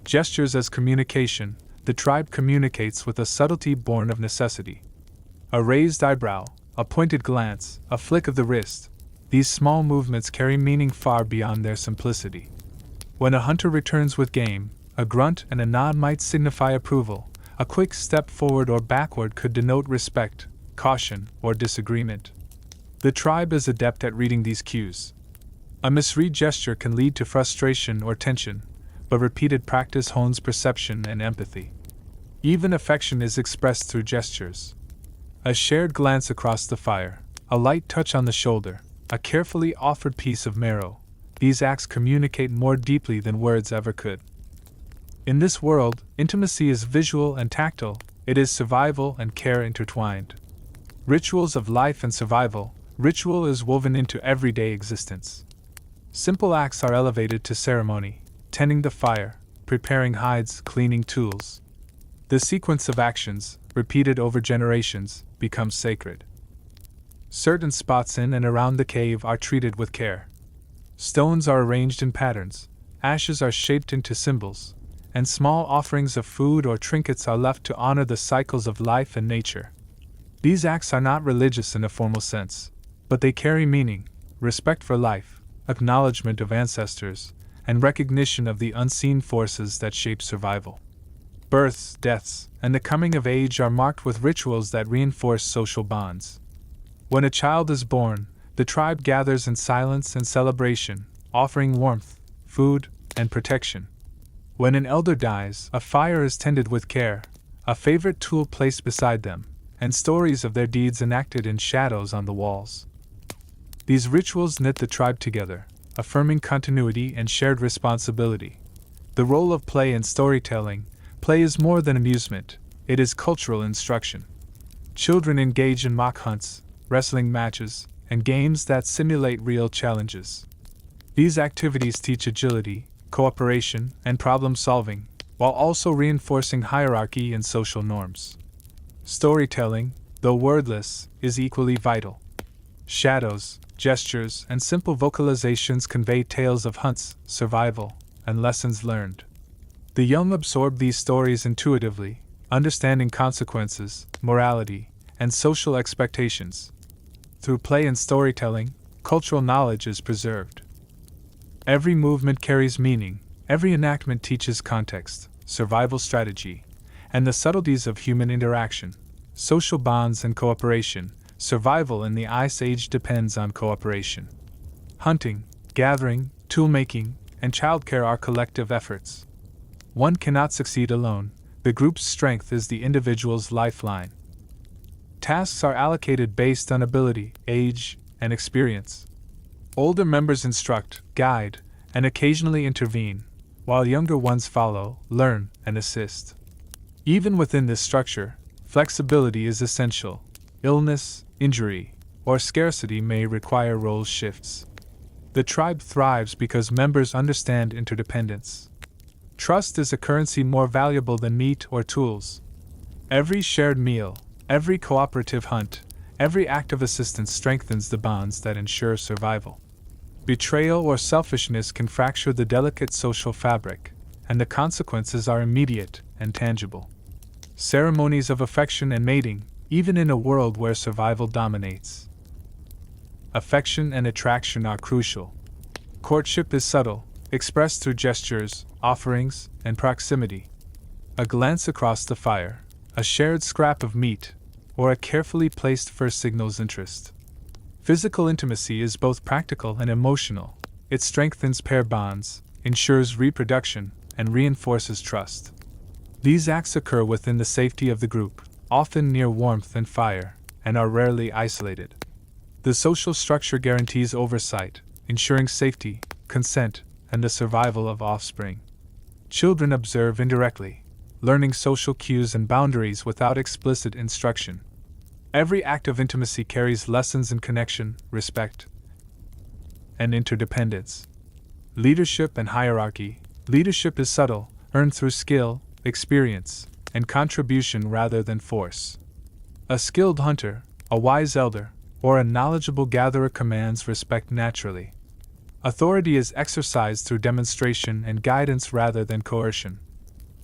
Gestures as communication, the tribe communicates with a subtlety born of necessity. A raised eyebrow, a pointed glance, a flick of the wrist, these small movements carry meaning far beyond their simplicity. When a hunter returns with game, a grunt and a nod might signify approval. A quick step forward or backward could denote respect, caution, or disagreement. The tribe is adept at reading these cues. A misread gesture can lead to frustration or tension, but repeated practice hones perception and empathy. Even affection is expressed through gestures. A shared glance across the fire, a light touch on the shoulder, a carefully offered piece of marrow, these acts communicate more deeply than words ever could. In this world, intimacy is visual and tactile, it is survival and care intertwined. Rituals of life and survival, ritual is woven into everyday existence. Simple acts are elevated to ceremony: tending the fire, preparing hides, cleaning tools. The sequence of actions, repeated over generations, becomes sacred. Certain spots in and around the cave are treated with care. Stones are arranged in patterns, ashes are shaped into symbols, and small offerings of food or trinkets are left to honor the cycles of life and nature. These acts are not religious in a formal sense, but they carry meaning: respect for life, acknowledgement of ancestors, and recognition of the unseen forces that shape survival. Births, deaths, and the coming of age are marked with rituals that reinforce social bonds. When a child is born, the tribe gathers in silence and celebration, offering warmth, food, and protection. When an elder dies, a fire is tended with care, a favorite tool placed beside them, and stories of their deeds enacted in shadows on the walls. These rituals knit the tribe together, affirming continuity and shared responsibility. The role of play in storytelling: play is more than amusement, it is cultural instruction. Children engage in mock hunts, wrestling matches, and games that simulate real challenges. These activities teach agility, cooperation, and problem-solving, while also reinforcing hierarchy and social norms. Storytelling, though wordless, is equally vital. Shadows, gestures, and simple vocalizations convey tales of hunts, survival, and lessons learned. The young absorb these stories intuitively, understanding consequences, morality, and social expectations. Through play and storytelling, cultural knowledge is preserved. Every movement carries meaning, every enactment teaches context, survival strategy, and the subtleties of human interaction, social bonds and cooperation. Survival in the Ice Age depends on cooperation. Hunting, gathering, tool-making, and childcare are collective efforts. One cannot succeed alone, the group's strength is the individual's lifeline. Tasks are allocated based on ability, age, and experience. Older members instruct, guide, and occasionally intervene, while younger ones follow, learn, and assist. Even within this structure, flexibility is essential. Illness, injury, or scarcity may require role shifts. The tribe thrives because members understand interdependence. Trust is a currency more valuable than meat or tools. Every shared meal, every cooperative hunt, every act of assistance strengthens the bonds that ensure survival. Betrayal or selfishness can fracture the delicate social fabric, and the consequences are immediate and tangible. Ceremonies of affection and mating, even in a world where survival dominates. Affection and attraction are crucial. Courtship is subtle, expressed through gestures, offerings, and proximity. A glance across the fire, a shared scrap of meat, or a carefully placed fur signals interest. Physical intimacy is both practical and emotional. It strengthens pair bonds, ensures reproduction, and reinforces trust. These acts occur within the safety of the group, often near warmth and fire, and are rarely isolated. The social structure guarantees oversight, ensuring safety, consent, and the survival of offspring. Children observe indirectly, learning social cues and boundaries without explicit instruction. Every act of intimacy carries lessons in connection, respect, and interdependence. Leadership and hierarchy. Leadership is subtle, earned through skill, experience, and contribution rather than force. A skilled hunter, a wise elder, or a knowledgeable gatherer commands respect naturally. Authority is exercised through demonstration and guidance rather than coercion.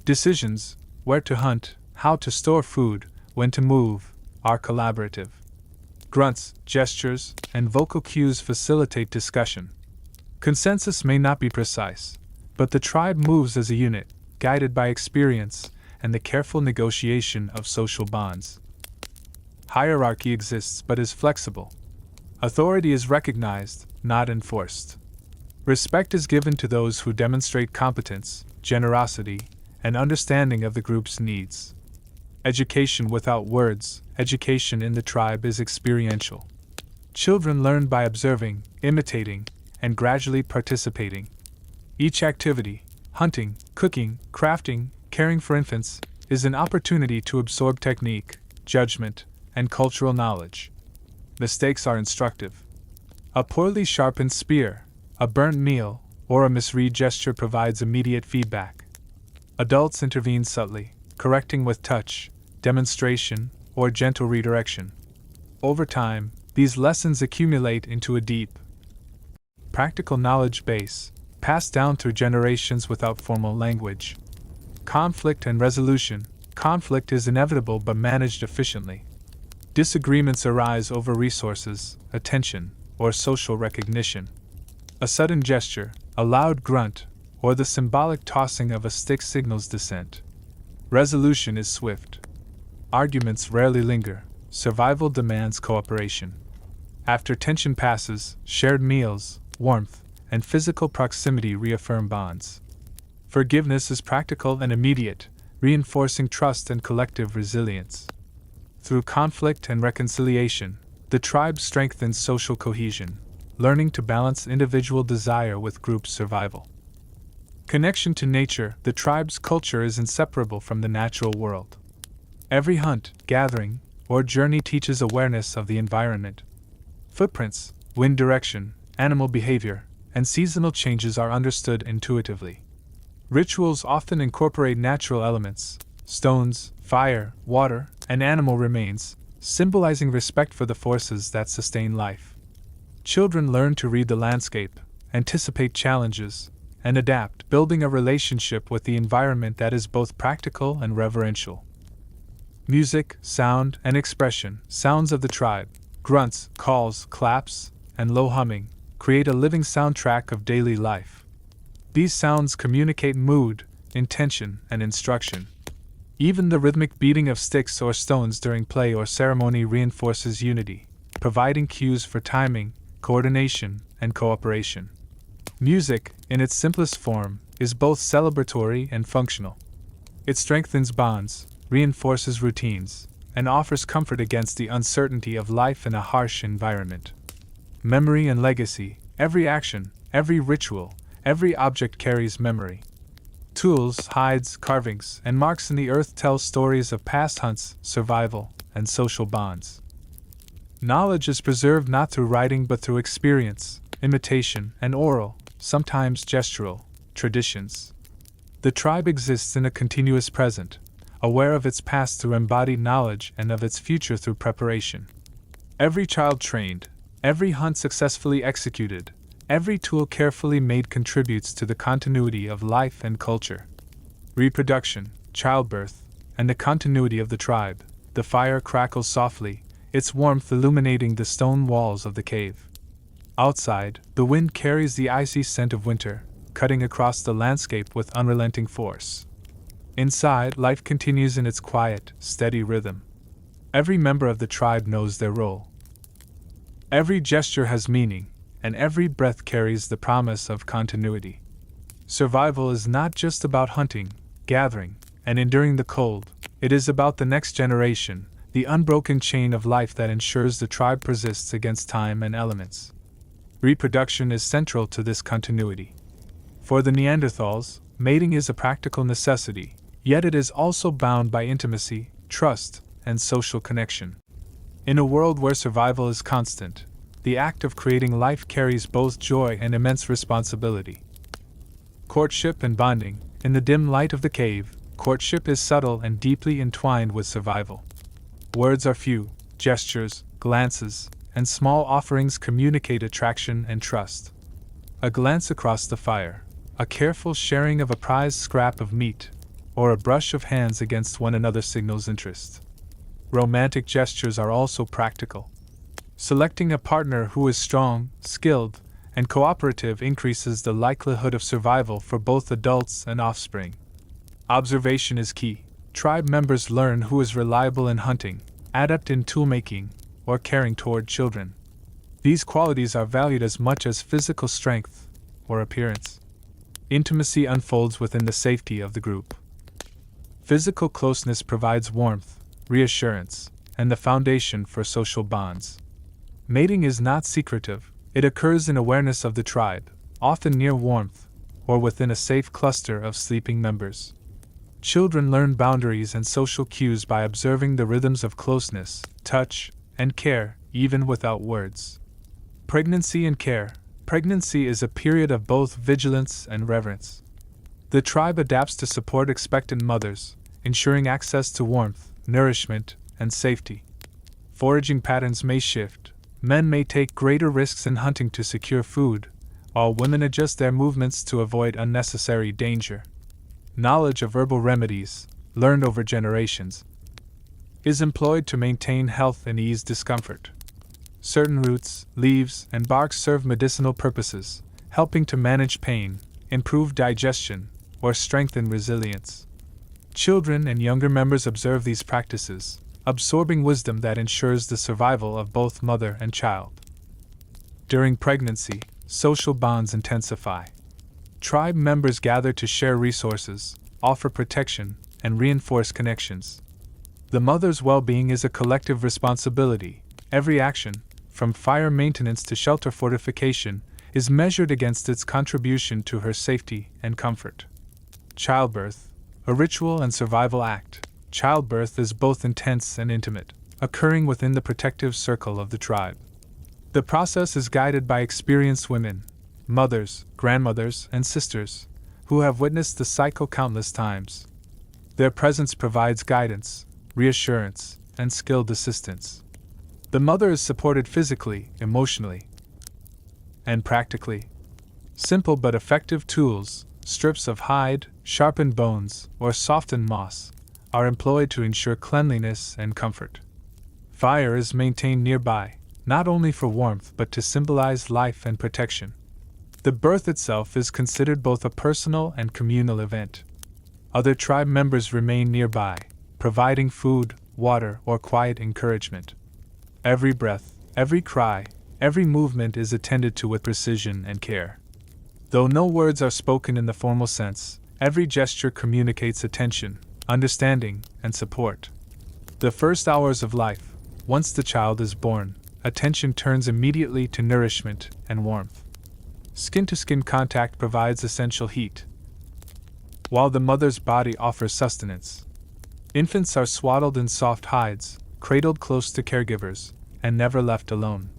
Decisions, where to hunt, how to store food, when to move, are collaborative. Grunts, gestures, and vocal cues facilitate discussion. Consensus may not be precise, but the tribe moves as a unit, guided by experience and the careful negotiation of social bonds. Hierarchy exists but is flexible. Authority is recognized, not enforced. Respect is given to those who demonstrate competence, generosity, and understanding of the group's needs. Education without words. Education in the tribe is experiential. Children learn by observing, imitating, and gradually participating. Each activity, hunting, cooking, crafting, caring for infants, is an opportunity to absorb technique, judgment, and cultural knowledge. Mistakes are instructive. A poorly sharpened spear, a burnt meal, or a misread gesture provides immediate feedback. Adults intervene subtly, correcting with touch, demonstration, or gentle redirection. Over time, these lessons accumulate into a deep, practical knowledge base, passed down through generations without formal language. Conflict and resolution. Conflict is inevitable but managed efficiently. Disagreements arise over resources, attention, or social recognition. A sudden gesture, a loud grunt, or the symbolic tossing of a stick signals dissent. Resolution is swift. Arguments rarely linger. Survival demands cooperation. After tension passes, shared meals, warmth, and physical proximity reaffirm bonds. Forgiveness is practical and immediate, reinforcing trust and collective resilience. Through conflict and reconciliation, the tribe strengthens social cohesion, learning to balance individual desire with group survival. Connection to nature. The tribe's culture is inseparable from the natural world. Every hunt, gathering, or journey teaches awareness of the environment. Footprints, wind direction, animal behavior, and seasonal changes are understood intuitively. Rituals often incorporate natural elements, stones, fire, water, and animal remains, symbolizing respect for the forces that sustain life. Children learn to read the landscape, anticipate challenges, and adapt, building a relationship with the environment that is both practical and reverential. Music, sound, and expression. Sounds of the tribe, grunts, calls, claps, and low humming, create a living soundtrack of daily life. These sounds communicate mood, intention, and instruction. Even the rhythmic beating of sticks or stones during play or ceremony reinforces unity, providing cues for timing, coordination, and cooperation. Music, in its simplest form, is both celebratory and functional. It strengthens bonds, reinforces routines, and offers comfort against the uncertainty of life in a harsh environment. Memory and legacy. Every action, every ritual, every object carries memory. Tools, hides, carvings, and marks in the earth tell stories of past hunts, survival, and social bonds. Knowledge is preserved not through writing but through experience, imitation, and oral, sometimes gestural, traditions. The tribe exists in a continuous present, aware of its past through embodied knowledge and of its future through preparation. Every child trained, every hunt successfully executed, every tool carefully made contributes to the continuity of life and culture. Reproduction, childbirth, and the continuity of the tribe. The fire crackles softly, its warmth illuminating the stone walls of the cave. Outside, the wind carries the icy scent of winter, cutting across the landscape with unrelenting force. Inside, life continues in its quiet, steady rhythm. Every member of the tribe knows their role. Every gesture has meaning, and every breath carries the promise of continuity. Survival is not just about hunting, gathering, and enduring the cold. It is about the next generation, the unbroken chain of life that ensures the tribe persists against time and elements. Reproduction is central to this continuity. For the Neanderthals, mating is a practical necessity, yet it is also bound by intimacy, trust, and social connection. In a world where survival is constant, the act of creating life carries both joy and immense responsibility. Courtship and bonding. In the dim light of the cave, courtship is subtle and deeply entwined with survival. Words are few, gestures, glances, and small offerings communicate attraction and trust. A glance across the fire, a careful sharing of a prized scrap of meat, or a brush of hands against one another signals interest. Romantic gestures are also practical. Selecting a partner who is strong, skilled, and cooperative increases the likelihood of survival for both adults and offspring. Observation is key. Tribe members learn who is reliable in hunting, adept in toolmaking, or caring toward children. These qualities are valued as much as physical strength or appearance. Intimacy unfolds within the safety of the group. Physical closeness provides warmth, reassurance, and the foundation for social bonds. Mating is not secretive, it occurs in awareness of the tribe, often near warmth, or within a safe cluster of sleeping members. Children learn boundaries and social cues by observing the rhythms of closeness, touch, and care, even without words. Pregnancy and care. Pregnancy is a period of both vigilance and reverence. The tribe adapts to support expectant mothers, ensuring access to warmth, nourishment, and safety. Foraging patterns may shift. Men may take greater risks in hunting to secure food, while women adjust their movements to avoid unnecessary danger. Knowledge of herbal remedies, learned over generations, is employed to maintain health and ease discomfort. Certain roots, leaves, and bark serve medicinal purposes, helping to manage pain, improve digestion, or strengthen resilience. Children and younger members observe these practices, absorbing wisdom that ensures the survival of both mother and child. During pregnancy, social bonds intensify. Tribe members gather to share resources, offer protection, and reinforce connections. The mother's well-being is a collective responsibility. Every action, from fire maintenance to shelter fortification, is measured against its contribution to her safety and comfort. Childbirth, a ritual and survival act. Childbirth is both intense and intimate, occurring within the protective circle of the tribe. The process is guided by experienced women, mothers, grandmothers, and sisters, who have witnessed the cycle countless times. Their presence provides guidance, reassurance, and skilled assistance. The mother is supported physically, emotionally, and practically. Simple but effective tools, strips of hide, sharpened bones, or softened moss, are employed to ensure cleanliness and comfort. Fire is maintained nearby, not only for warmth but to symbolize life and protection. The birth itself is considered both a personal and communal event. Other tribe members remain nearby, providing food, water, or quiet encouragement. Every breath, every cry, every movement is attended to with precision and care. Though no words are spoken in the formal sense, every gesture communicates attention, understanding, and support. The first hours of life, once the child is born, attention turns immediately to nourishment and warmth. Skin-to-skin contact provides essential heat, while the mother's body offers sustenance. Infants are swaddled in soft hides, cradled close to caregivers, and never left alone.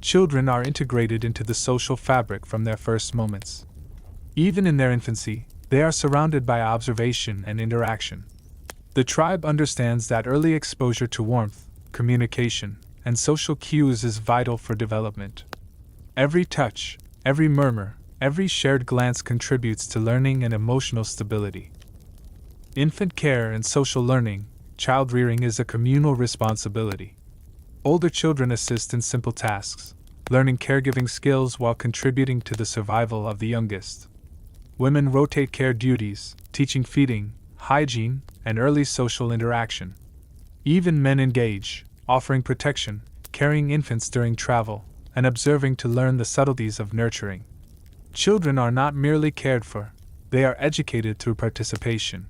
Children are integrated into the social fabric from their first moments. Even in their infancy, they are surrounded by observation and interaction. The tribe understands that early exposure to warmth, communication, and social cues is vital for development. Every touch, every murmur, every shared glance contributes to learning and emotional stability. Infant care and social learning. Child rearing is a communal responsibility. Older children assist in simple tasks, learning caregiving skills while contributing to the survival of the youngest. Women rotate care duties, teaching feeding, hygiene, and early social interaction. Even men engage, offering protection, carrying infants during travel, and observing to learn the subtleties of nurturing. Children are not merely cared for, They are educated through participation.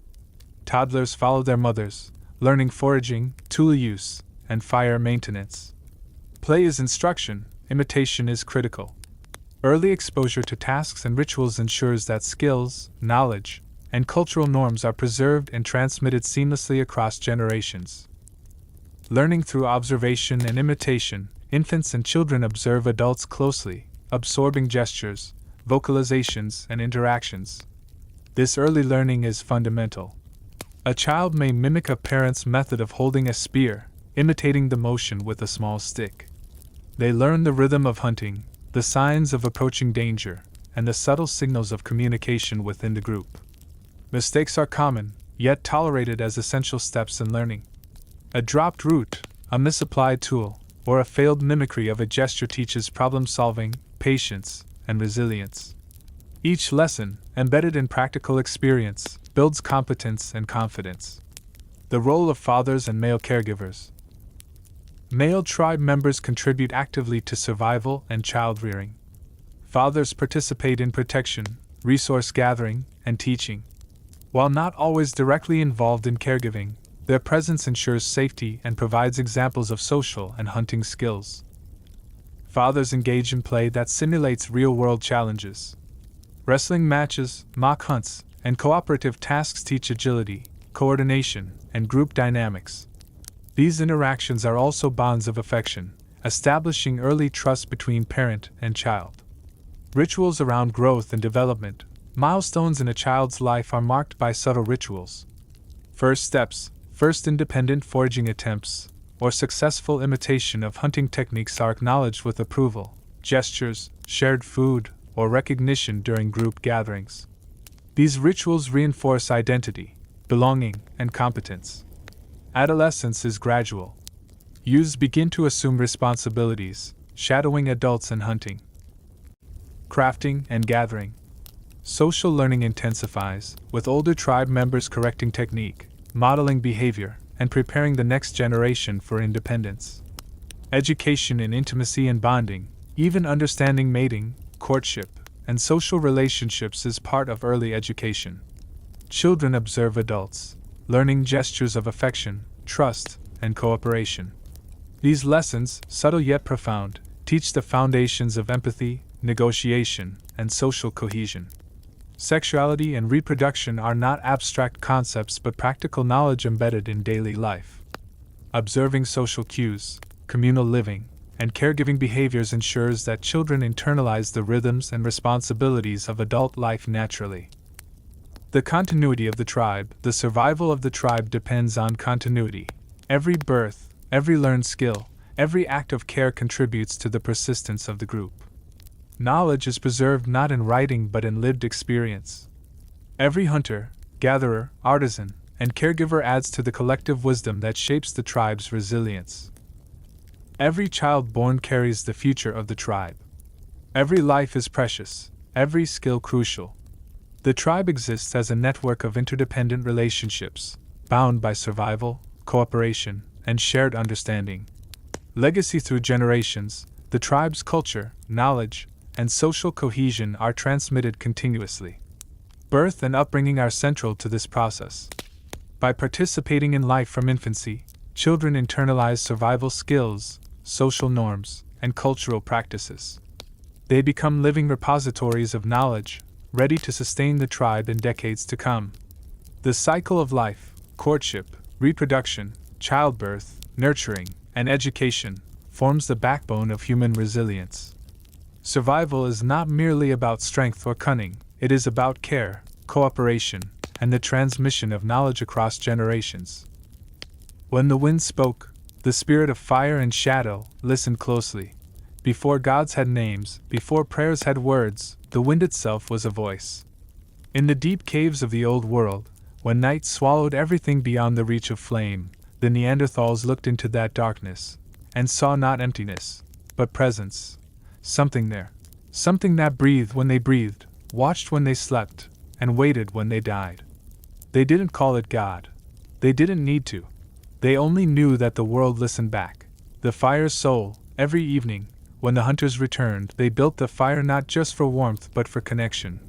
Toddlers follow their mothers, learning foraging, tool use, and fire maintenance. Play is instruction, imitation is critical. Early exposure to tasks and rituals ensures that skills, knowledge, and cultural norms are preserved and transmitted seamlessly across generations. Learning through observation and imitation, infants and children observe adults closely, absorbing gestures, vocalizations, and interactions. This early learning is fundamental. A child may mimic a parent's method of holding a spear, imitating the motion with a small stick. They learn the rhythm of hunting, the signs of approaching danger, and the subtle signals of communication within the group. Mistakes are common, yet tolerated as essential steps in learning. A dropped root, a misapplied tool, or a failed mimicry of a gesture teaches problem solving, patience, and resilience. Each lesson, embedded in practical experience, builds competence and confidence. The role of fathers and male caregivers. Male tribe members contribute actively to survival and child rearing. Fathers participate in protection, resource gathering, and teaching. While not always directly involved in caregiving, their presence ensures safety and provides examples of social and hunting skills. Fathers engage in play that simulates real-world challenges. Wrestling matches, mock hunts, and cooperative tasks teach agility, coordination, and group dynamics. These interactions are also bonds of affection, establishing early trust between parent and child. Rituals around growth and development. Milestones in a child's life are marked by subtle rituals. First steps, first independent foraging attempts, or successful imitation of hunting techniques are acknowledged with approval. Gestures, shared food, or recognition during group gatherings. These rituals reinforce identity, belonging, and competence. Adolescence is gradual. Youths begin to assume responsibilities, shadowing adults in hunting. Crafting and gathering. Social learning intensifies, with older tribe members correcting technique, modeling behavior, and preparing the next generation for independence. Education in intimacy and bonding, even understanding mating, courtship, and social relationships is part of early education. Children observe adults, learning gestures of affection, trust, and cooperation. These lessons, subtle yet profound, teach the foundations of empathy, negotiation, and social cohesion. Sexuality and reproduction are not abstract concepts but practical knowledge embedded in daily life. Observing social cues, communal living, and caregiving behaviors ensures that children internalize the rhythms and responsibilities of adult life naturally. The continuity of the tribe. The survival of the tribe depends on continuity. Every birth, every learned skill, every act of care contributes to the persistence of the group. Knowledge is preserved not in writing but in lived experience. Every hunter, gatherer, artisan, and caregiver adds to the collective wisdom that shapes the tribe's resilience. Every child born carries the future of the tribe. Every life is precious, every skill crucial. The tribe exists as a network of interdependent relationships, bound by survival, cooperation, and shared understanding. Legacy through generations, the tribe's culture, knowledge, and social cohesion are transmitted continuously. Birth and upbringing are central to this process. By participating in life from infancy, children internalize survival skills, social norms, and cultural practices. They become living repositories of knowledge, ready to sustain the tribe in decades to come. The cycle of life, courtship, reproduction, childbirth, nurturing, and education, forms the backbone of human resilience. Survival is not merely about strength or cunning, it is about care, cooperation, and the transmission of knowledge across generations. When the wind spoke, the spirit of fire and shadow listened closely. Before gods had names, before prayers had words, the wind itself was a voice. In the deep caves of the old world, when night swallowed everything beyond the reach of flame, the Neanderthals looked into that darkness, and saw not emptiness, but presence. Something there. Something that breathed when they breathed, watched when they slept, and waited when they died. They didn't call it God. They didn't need to. They only knew that the world listened back. The fire's soul. Every evening, when the hunters returned, they built the fire not just for warmth but for connection.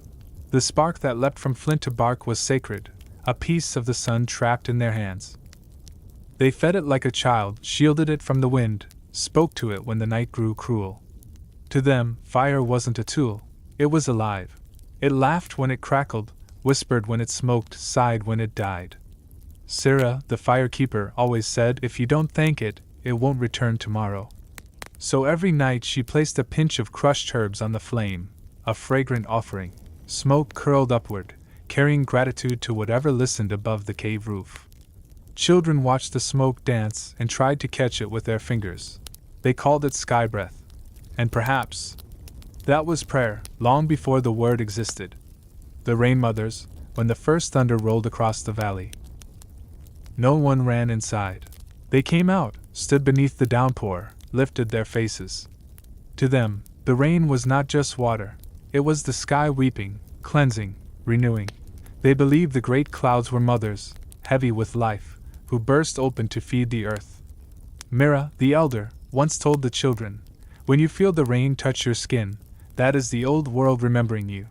The spark that leapt from flint to bark was sacred, a piece of the sun trapped in their hands. They fed it like a child, shielded it from the wind, spoke to it when the night grew cruel. To them, fire wasn't a tool, it was alive. It laughed when it crackled, whispered when it smoked, sighed when it died. Sira, the firekeeper, always said, if you don't thank it, it won't return tomorrow. So every night she placed a pinch of crushed herbs on the flame, a fragrant offering. Smoke curled upward, carrying gratitude to whatever listened above the cave roof. Children watched the smoke dance and tried to catch it with their fingers. They called it sky breath. And perhaps that was prayer, long before the word existed. The rain mothers, when the first thunder rolled across the valley. No one ran inside. They came out, stood beneath the downpour, lifted their faces. To them, the rain was not just water, it was the sky weeping, cleansing, renewing. They believed the great clouds were mothers, heavy with life, who burst open to feed the earth. Mira, the elder, once told the children, when you feel the rain touch your skin, that is the old world remembering you.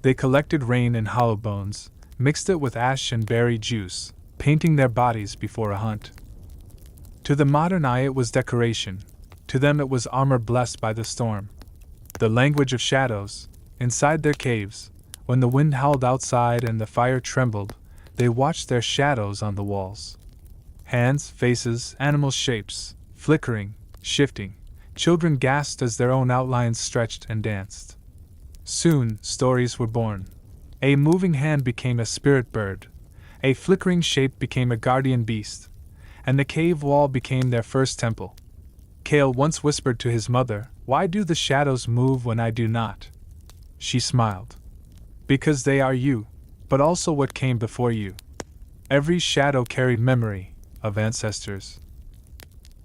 They collected rain in hollow bones, mixed it with ash and berry juice, painting their bodies before a hunt. To the modern eye it was decoration, to them it was armor blessed by the storm. The language of shadows, inside their caves, when the wind howled outside and the fire trembled, they watched their shadows on the walls. Hands, faces, animal shapes, flickering, shifting. Children gasped as their own outlines stretched and danced. Soon, stories were born. A moving hand became a spirit bird, a flickering shape became a guardian beast, and the cave wall became their first temple. Kale once whispered to his mother, "Why do the shadows move when I do not?" She smiled. "Because they are you, but also what came before you." Every shadow carried memory of ancestors,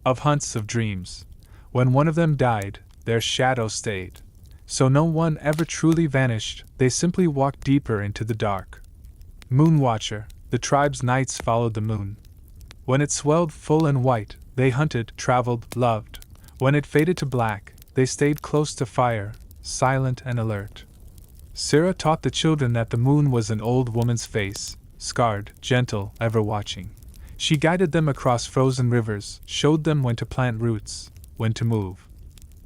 of hunts, of dreams. When one of them died, their shadow stayed. So no one ever truly vanished, they simply walked deeper into the dark. Moonwatcher, the tribe's nights followed the moon. When it swelled full and white, they hunted, traveled, loved. When it faded to black, they stayed close to fire, silent and alert. Sarah taught the children that the moon was an old woman's face, scarred, gentle, ever watching. She guided them across frozen rivers, showed them when to plant roots, when to move.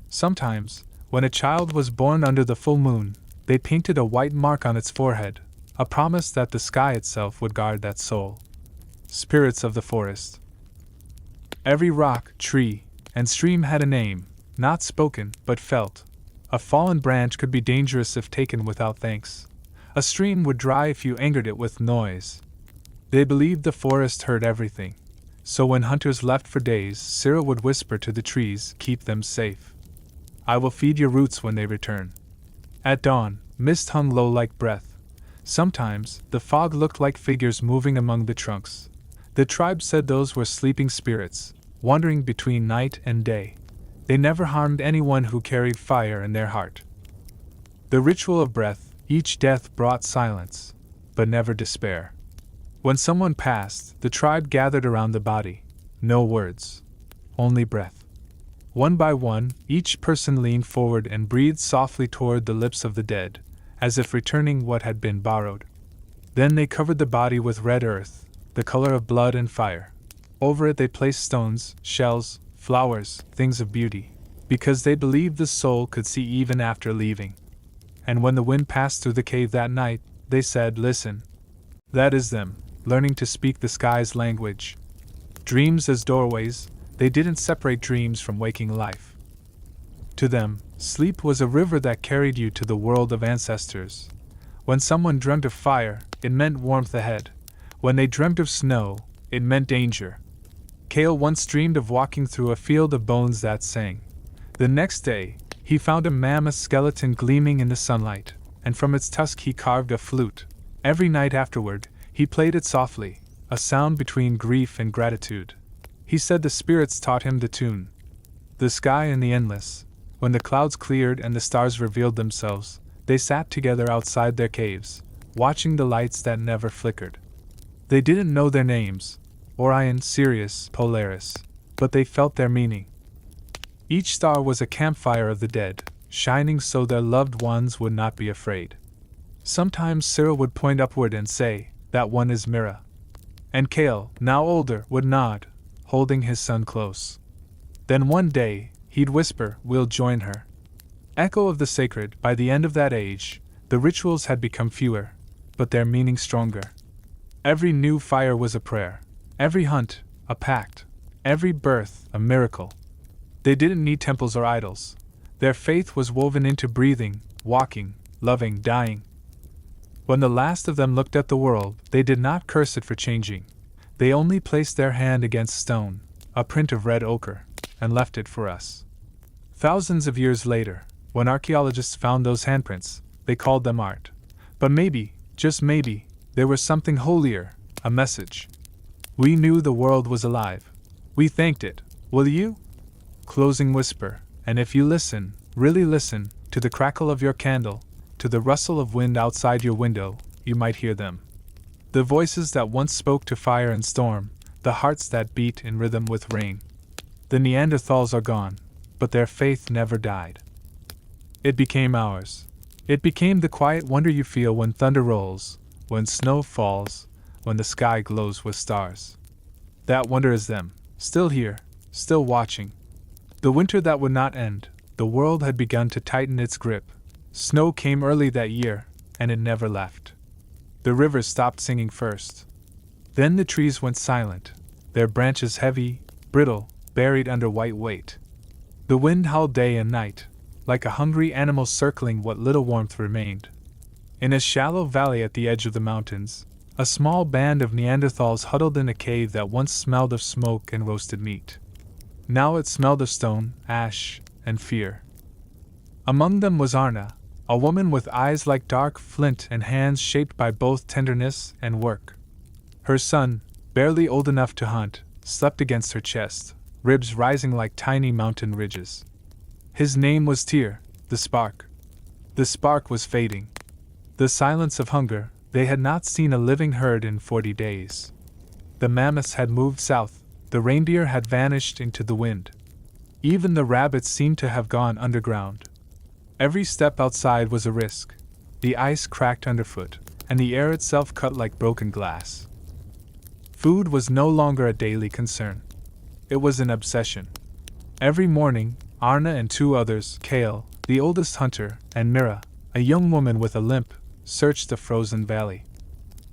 Sometimes, when a child was born under the full moon, they painted a white mark on its forehead, a promise that the sky itself would guard that soul. Spirits of the forest. Every rock, tree, and stream had a name, not spoken, but felt. A fallen branch could be dangerous if taken without thanks. A stream would dry if you angered it with noise. They believed the forest heard everything. So when hunters left for days, Sarah would whisper to the trees, "Keep them safe. I will feed your roots when they return." At dawn, mist hung low like breath. Sometimes, the fog looked like figures moving among the trunks. The tribe said those were sleeping spirits, wandering between night and day. They never harmed anyone who carried fire in their heart. The ritual of breath, each death brought silence, but never despair. When someone passed, the tribe gathered around the body. No words, only breath. One by one, each person leaned forward and breathed softly toward the lips of the dead, as if returning what had been borrowed. Then they covered the body with red earth, the color of blood and fire. Over it they placed stones, shells, flowers, things of beauty, because they believed the soul could see even after leaving. And when the wind passed through the cave that night, they said, "Listen." That is them, learning to speak the sky's language. Dreams as doorways, they didn't separate dreams from waking life. To them, sleep was a river that carried you to the world of ancestors. When someone dreamt of fire, it meant warmth ahead. When they dreamt of snow, it meant danger. Kale once dreamed of walking through a field of bones that sang. The next day, he found a mammoth skeleton gleaming in the sunlight, and from its tusk he carved a flute. Every night afterward, he played it softly, a sound between grief and gratitude. He said the spirits taught him the tune. The sky and the endless. When the clouds cleared and the stars revealed themselves, they sat together outside their caves, watching the lights that never flickered. They didn't know their names, Orion, Sirius, Polaris, but they felt their meaning. Each star was a campfire of the dead, shining so their loved ones would not be afraid. Sometimes Cyril would point upward and say, "That one is Mira." And Cale, now older, would nod, holding his son close. Then one day, he'd whisper, "We'll join her." Echo of the sacred. By the end of that age, the rituals had become fewer, but their meaning stronger. Every new fire was a prayer, every hunt, a pact, every birth, a miracle. They didn't need temples or idols. Their faith was woven into breathing, walking, loving, dying. When the last of them looked at the world, they did not curse it for changing. They only placed their hand against stone, a print of red ochre, and left it for us. Thousands of years later, when archaeologists found those handprints, they called them art. But maybe, just maybe, there was something holier, a message. We knew the world was alive. We thanked it. Will you? Closing whisper, and if you listen, really listen, to the crackle of your candle, to the rustle of wind outside your window, you might hear them. The voices that once spoke to fire and storm, the hearts that beat in rhythm with rain. The Neanderthals are gone, but their faith never died. It became ours. It became the quiet wonder you feel when thunder rolls, when snow falls, when the sky glows with stars. That wonder is them, still here, still watching. The winter that would not end, the world had begun to tighten its grip. Snow came early that year, and it never left. The rivers stopped singing first. Then the trees went silent, their branches heavy, brittle, buried under white weight. The wind howled day and night, like a hungry animal circling what little warmth remained. In a shallow valley at the edge of the mountains, a small band of Neanderthals huddled in a cave that once smelled of smoke and roasted meat. Now it smelled of stone, ash, and fear. Among them was Arna, a woman with eyes like dark flint and hands shaped by both tenderness and work. Her son, barely old enough to hunt, slept against her chest, ribs rising like tiny mountain ridges. His name was Tyr, the spark. The spark was fading. The silence of hunger. They had not seen a living herd in 40 days. The mammoths had moved south, the reindeer had vanished into the wind. Even the rabbits seemed to have gone underground. Every step outside was a risk. The ice cracked underfoot, and the air itself cut like broken glass. Food was no longer a daily concern. It was an obsession. Every morning, Arna and two others, Cale, the oldest hunter, and Mira, a young woman with a limp, searched the frozen valley.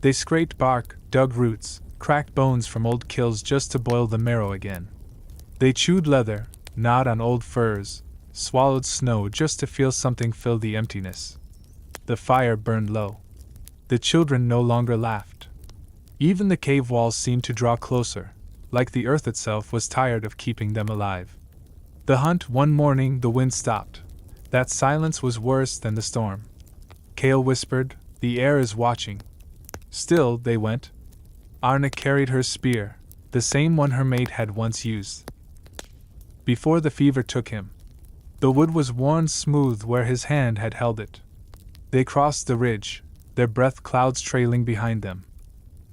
They scraped bark, dug roots, cracked bones from old kills just to boil the marrow again. They chewed leather, gnawed on old furs, swallowed snow just to feel something fill the emptiness. The fire burned low. The children no longer laughed. Even the cave walls seemed to draw closer, like the earth itself was tired of keeping them alive. The hunt. One morning the wind stopped. That silence was worse than the storm. Cale whispered, "The air is watching." Still they went. Arna carried her spear, the same one her mate had once used. Before the fever took him, the wood was worn smooth where his hand had held it. They crossed the ridge, their breath clouds trailing behind them.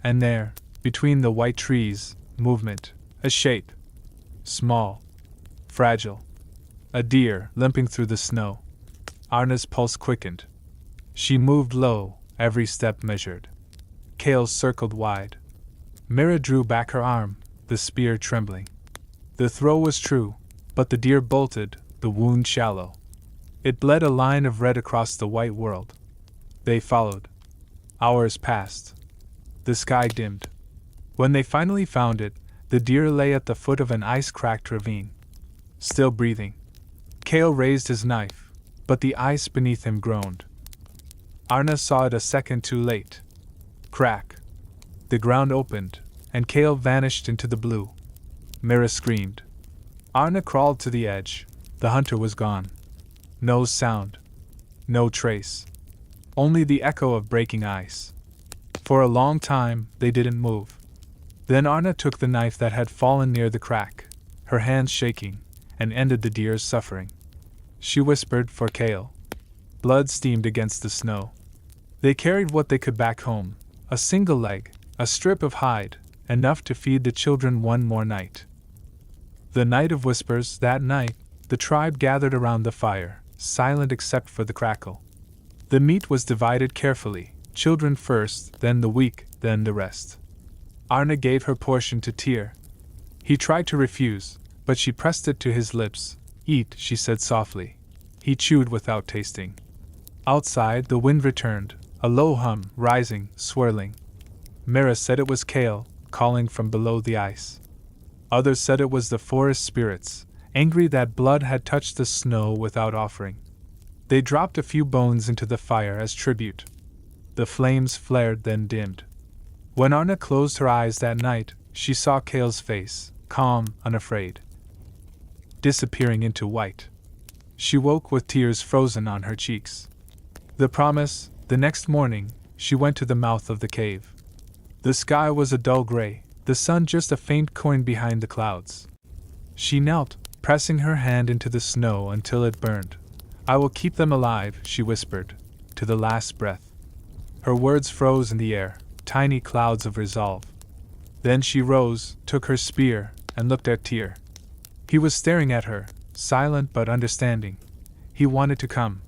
And there, between the white trees, movement, a shape. Small, fragile. A deer limping through the snow. Arna's pulse quickened. She moved low, every step measured. Cale's circled wide. Mira drew back her arm, the spear trembling. The throw was true, but the deer bolted, the wound shallow. It bled a line of red across the white world. They followed. Hours passed. The sky dimmed. When they finally found it, the deer lay at the foot of an ice-cracked ravine. Still breathing. Cale raised his knife, but the ice beneath him groaned. Arna saw it a second too late. Crack. The ground opened, and Cale vanished into the blue. Mira screamed. Arna crawled to the edge. The hunter was gone. No sound. No trace. Only the echo of breaking ice. For a long time, they didn't move. Then Arna took the knife that had fallen near the crack, her hands shaking, and ended the deer's suffering. She whispered for Cale. Blood steamed against the snow. They carried what they could back home, a single leg, a strip of hide, enough to feed the children one more night. The night of whispers. That night, the tribe gathered around the fire, silent except for the crackle. The meat was divided carefully, children first, then the weak, then the rest. Arne gave her portion to Tyr. He tried to refuse, but she pressed it to his lips. Eat, she said softly. He chewed without tasting. Outside, the wind returned, a low hum, rising, swirling. Mira said it was Kale, calling from below the ice. Others said it was the forest spirits, angry that blood had touched the snow without offering. They dropped a few bones into the fire as tribute. The flames flared, then dimmed. When Arna closed her eyes that night, she saw Kale's face, calm, unafraid, disappearing into white. She woke with tears frozen on her cheeks. The promise, the next morning, she went to the mouth of the cave. The sky was a dull gray, the sun just a faint coin behind the clouds. She knelt, pressing her hand into the snow until it burned. I will keep them alive, she whispered, to the last breath. Her words froze in the air, tiny clouds of resolve. Then she rose, took her spear, and looked at Tyr. He was staring at her, silent but understanding. He wanted to come.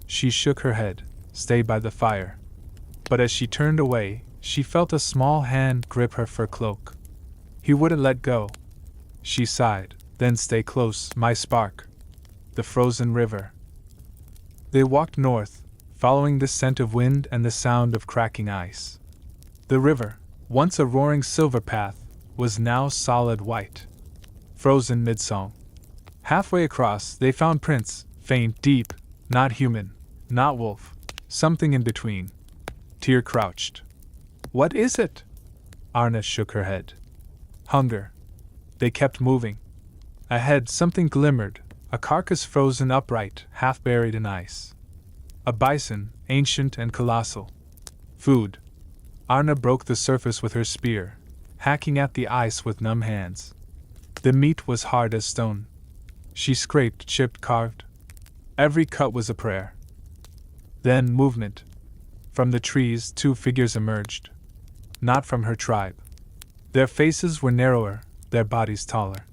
She shook her head, stay by the fire. But as she turned away, she felt a small hand grip her fur cloak. He wouldn't let go. She sighed, then stay close, my spark. The frozen river. They walked north, following the scent of wind and the sound of cracking ice. The river, once a roaring silver path, was now solid white, frozen mid-song. Halfway across, they found prints, faint, deep, not human, not wolf, something in between. Tyr crouched. What is it? Arna shook her head. Hunger. They kept moving. Ahead, something glimmered, a carcass frozen upright, half buried in ice. A bison, ancient and colossal. Food. Arna broke the surface with her spear, hacking at the ice with numb hands. The meat was hard as stone. She scraped, chipped, carved. Every cut was a prayer. Then movement. From the trees, two figures emerged. Not from her tribe. Their faces were narrower, their bodies taller.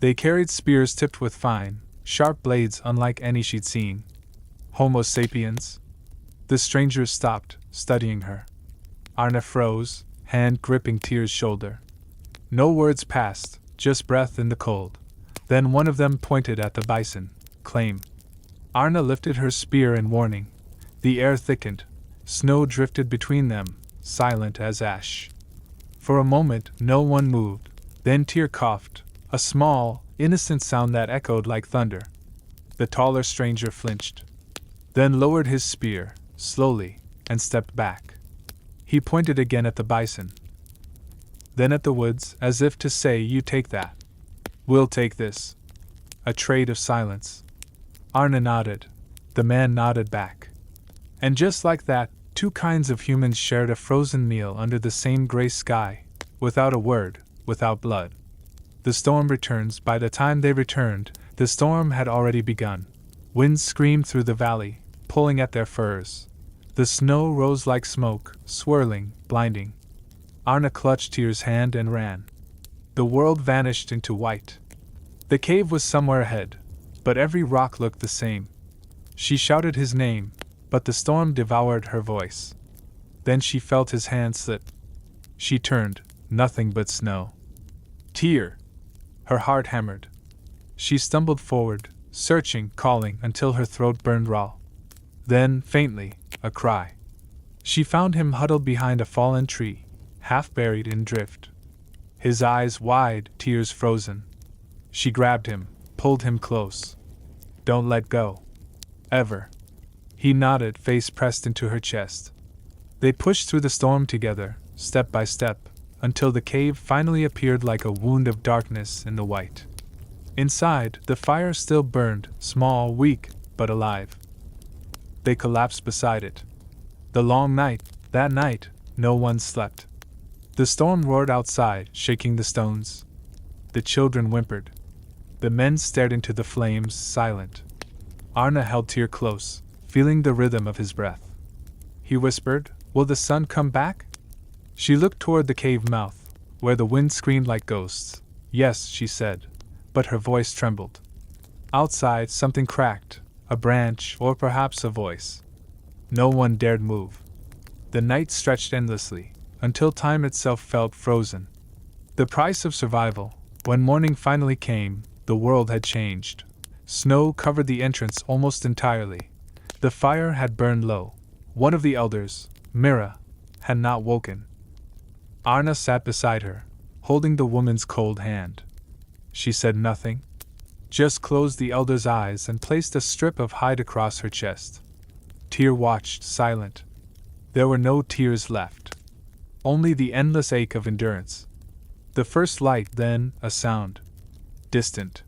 They carried spears tipped with fine, sharp blades unlike any she'd seen. Homo sapiens? The strangers stopped, studying her. Arna froze, hand gripping Tyr's shoulder. No words passed, just breath in the cold. Then one of them pointed at the bison. Claim. Arna lifted her spear in warning. The air thickened. Snow drifted between them, silent as ash. For a moment, no one moved. Then Tyr coughed, a small, innocent sound that echoed like thunder. The taller stranger flinched. Then lowered his spear, slowly, and stepped back. He pointed again at the bison. Then at the woods, as if to say, you take that. We'll take this. A trade of silence. Arna nodded. The man nodded back. And just like that, two kinds of humans shared a frozen meal under the same gray sky, without a word, without blood. The storm returns. By the time they returned, the storm had already begun. Winds screamed through the valley, pulling at their furs. The snow rose like smoke, swirling, blinding. Arna clutched Tyr's hand and ran. The world vanished into white. The cave was somewhere ahead, but every rock looked the same. She shouted his name, but the storm devoured her voice. Then she felt his hand slip. She turned, nothing but snow. Tyr! Her heart hammered. She stumbled forward, searching, calling, until her throat burned raw. Then, faintly, a cry. She found him huddled behind a fallen tree, half buried in drift. His eyes wide, tears frozen. She grabbed him, pulled him close. Don't let go. Ever. He nodded, face pressed into her chest. They pushed through the storm together, step by step, until the cave finally appeared like a wound of darkness in the white. Inside, the fire still burned, small, weak, but alive. They collapsed beside it. The long night, that night, no one slept. The storm roared outside, shaking the stones. The children whimpered. The men stared into the flames, silent. Arna held Tyr close, feeling the rhythm of his breath. He whispered, "Will the sun come back?" She looked toward the cave mouth, where the wind screamed like ghosts. "Yes," she said, but her voice trembled. Outside, something cracked, a branch, or perhaps a voice. No one dared move. The night stretched endlessly, until time itself felt frozen. The price of survival. When morning finally came, the world had changed. Snow covered the entrance almost entirely. The fire had burned low. One of the elders, Mira, had not woken. Arna sat beside her, holding the woman's cold hand. She said nothing, just closed the elder's eyes and placed a strip of hide across her chest. Tyr watched, silent. There were no tears left. Only the endless ache of endurance. The first light, then a sound. Distant.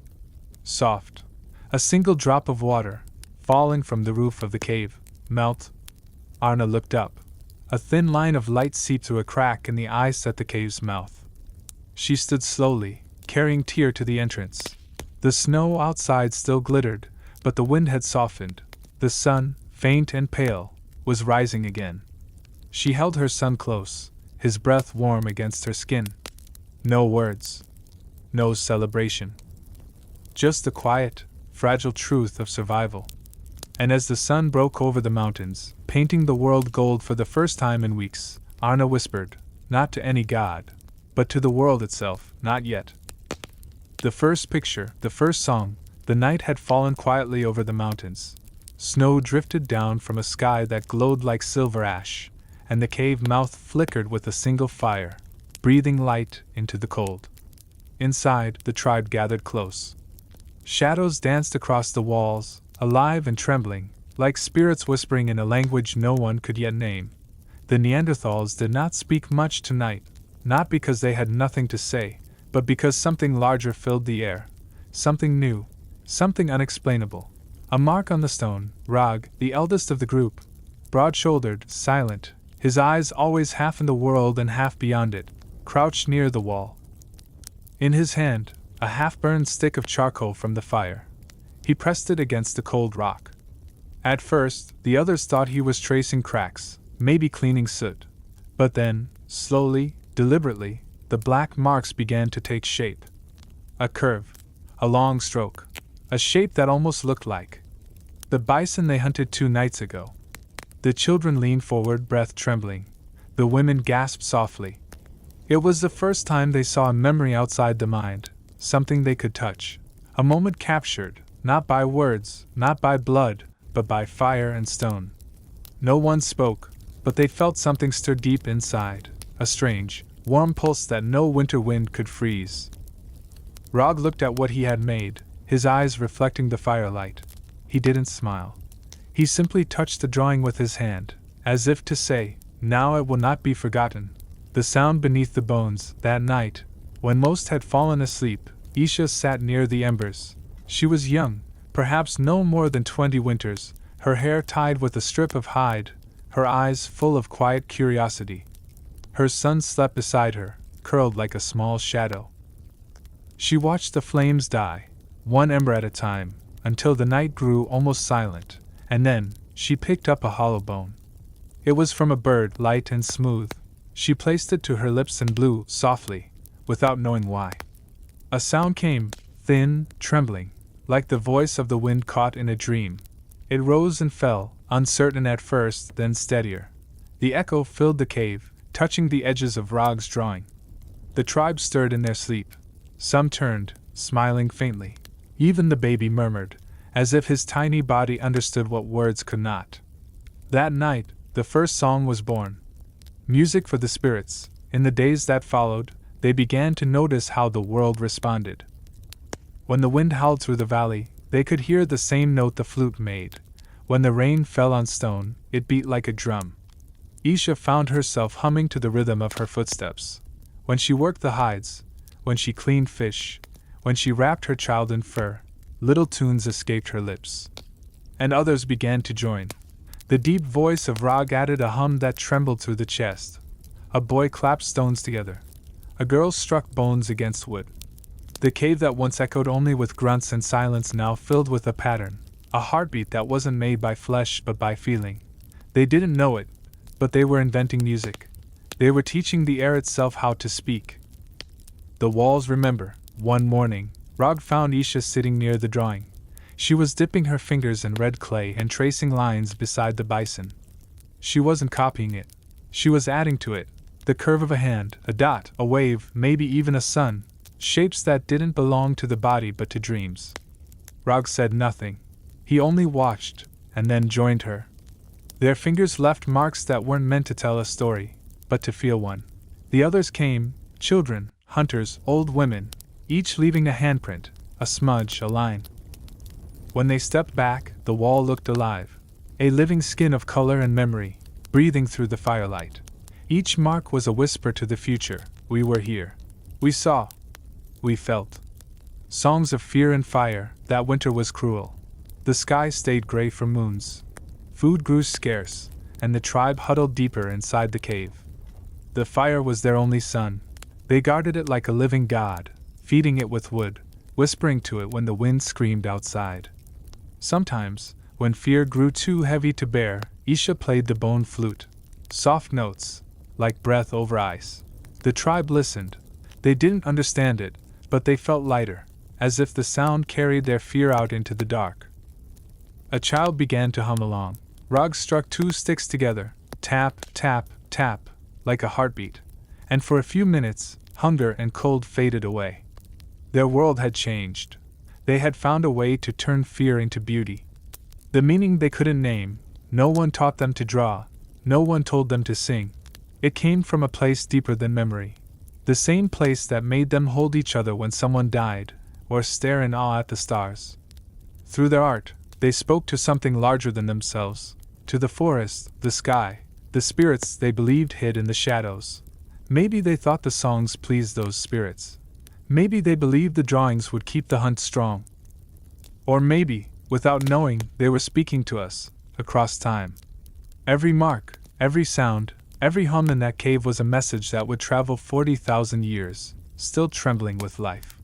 Soft. A single drop of water, falling from the roof of the cave. Melt. Arna looked up. A thin line of light seeped through a crack in the ice at the cave's mouth. She stood slowly, carrying Tyr to the entrance. The snow outside still glittered, but the wind had softened. The sun, faint and pale, was rising again. She held her son close, his breath warm against her skin. No words. No celebration. Just the quiet, fragile truth of survival. And as the sun broke over the mountains, painting the world gold for the first time in weeks, Arna whispered, not to any god, but to the world itself, not yet. The first picture, the first song, the night had fallen quietly over the mountains. Snow drifted down from a sky that glowed like silver ash, and the cave mouth flickered with a single fire, breathing light into the cold. Inside, the tribe gathered close. Shadows danced across the walls, alive and trembling, like spirits whispering in a language no one could yet name. The Neanderthals did not speak much tonight, not because they had nothing to say, but because something larger filled the air. Something new, something unexplainable. A mark on the stone. Rog, the eldest of the group, broad-shouldered, silent, his eyes always half in the world and half beyond it, crouched near the wall. In his hand, a half-burned stick of charcoal from the fire. He pressed it against the cold rock. At first, the others thought he was tracing cracks, maybe cleaning soot. But then, slowly, deliberately, the black marks began to take shape. A curve. A long stroke. A shape that almost looked like the bison they hunted 2 nights ago. The children leaned forward, breath trembling. The women gasped softly. It was the first time they saw a memory outside the mind, something they could touch. A moment captured, not by words, not by blood, but by fire and stone. No one spoke, but they felt something stir deep inside, a strange, warm pulse that no winter wind could freeze. Rog looked at what he had made, his eyes reflecting the firelight. He didn't smile. He simply touched the drawing with his hand, as if to say, now it will not be forgotten. The sound beneath the bones. That night, when most had fallen asleep, Isha sat near the embers. She was young, perhaps no more than 20 winters, her hair tied with a strip of hide, her eyes full of quiet curiosity. Her son slept beside her, curled like a small shadow. She watched the flames die, one ember at a time, until the night grew almost silent, and then she picked up a hollow bone. It was from a bird, light and smooth. She placed it to her lips and blew softly, without knowing why. A sound came, thin, trembling, like the voice of the wind caught in a dream. It rose and fell, uncertain at first, then steadier. The echo filled the cave, touching the edges of Rog's drawing. The tribe stirred in their sleep. Some turned, smiling faintly. Even the baby murmured, as if his tiny body understood what words could not. That night, the first song was born. Music for the spirits. In the days that followed, they began to notice how the world responded. When the wind howled through the valley, they could hear the same note the flute made. When the rain fell on stone, it beat like a drum. Isha found herself humming to the rhythm of her footsteps. When she worked the hides, when she cleaned fish, when she wrapped her child in fur, little tunes escaped her lips. And others began to join. The deep voice of Rog added a hum that trembled through the chest. A boy clapped stones together. A girl struck bones against wood. The cave that once echoed only with grunts and silence now filled with a pattern, a heartbeat that wasn't made by flesh but by feeling. They didn't know it, but they were inventing music. They were teaching the air itself how to speak. The walls remember. One morning, Rog found Isha sitting near the drawing. She was dipping her fingers in red clay and tracing lines beside the bison. She wasn't copying it. She was adding to it. The curve of a hand, a dot, a wave, maybe even a sun. Shapes that didn't belong to the body but to dreams. Rog said nothing. He only watched, and then joined her. Their fingers left marks that weren't meant to tell a story, but to feel one. The others came, children, hunters, old women, each leaving a handprint, a smudge, a line. When they stepped back, the wall looked alive. A living skin of color and memory, breathing through the firelight. Each mark was a whisper to the future. We were here. We saw. We felt. Songs of fear and fire. That winter was cruel. The sky stayed gray for moons. Food grew scarce, and the tribe huddled deeper inside the cave. The fire was their only sun. They guarded it like a living god, feeding it with wood, whispering to it when the wind screamed outside. Sometimes, when fear grew too heavy to bear, Isha played the bone flute. Soft notes, like breath over ice. The tribe listened. They didn't understand it, but they felt lighter, as if the sound carried their fear out into the dark. A child began to hum along. Rog struck two sticks together, tap, tap, tap, like a heartbeat, and for a few minutes, hunger and cold faded away. Their world had changed. They had found a way to turn fear into beauty. The meaning they couldn't name. No one taught them to draw. No one told them to sing. It came from a place deeper than memory. The same place that made them hold each other when someone died, or stare in awe at the stars. Through their art, they spoke to something larger than themselves, to the forest, the sky, the spirits they believed hid in the shadows. Maybe they thought the songs pleased those spirits. Maybe they believed the drawings would keep the hunt strong. Or maybe, without knowing, they were speaking to us, across time. Every mark, every sound, every hum in that cave was a message that would travel 40,000 years, still trembling with life.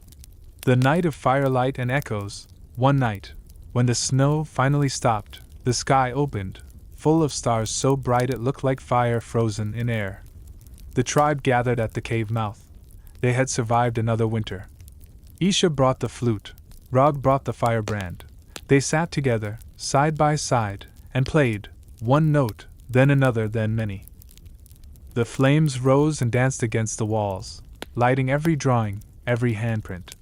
The night of firelight and echoes, one night, when the snow finally stopped, the sky opened, full of stars so bright it looked like fire frozen in air. The tribe gathered at the cave mouth. They had survived another winter. Isha brought the flute. Rog brought the firebrand. They sat together, side by side, and played, one note, then another, then many. The flames rose and danced against the walls, lighting every drawing, every handprint.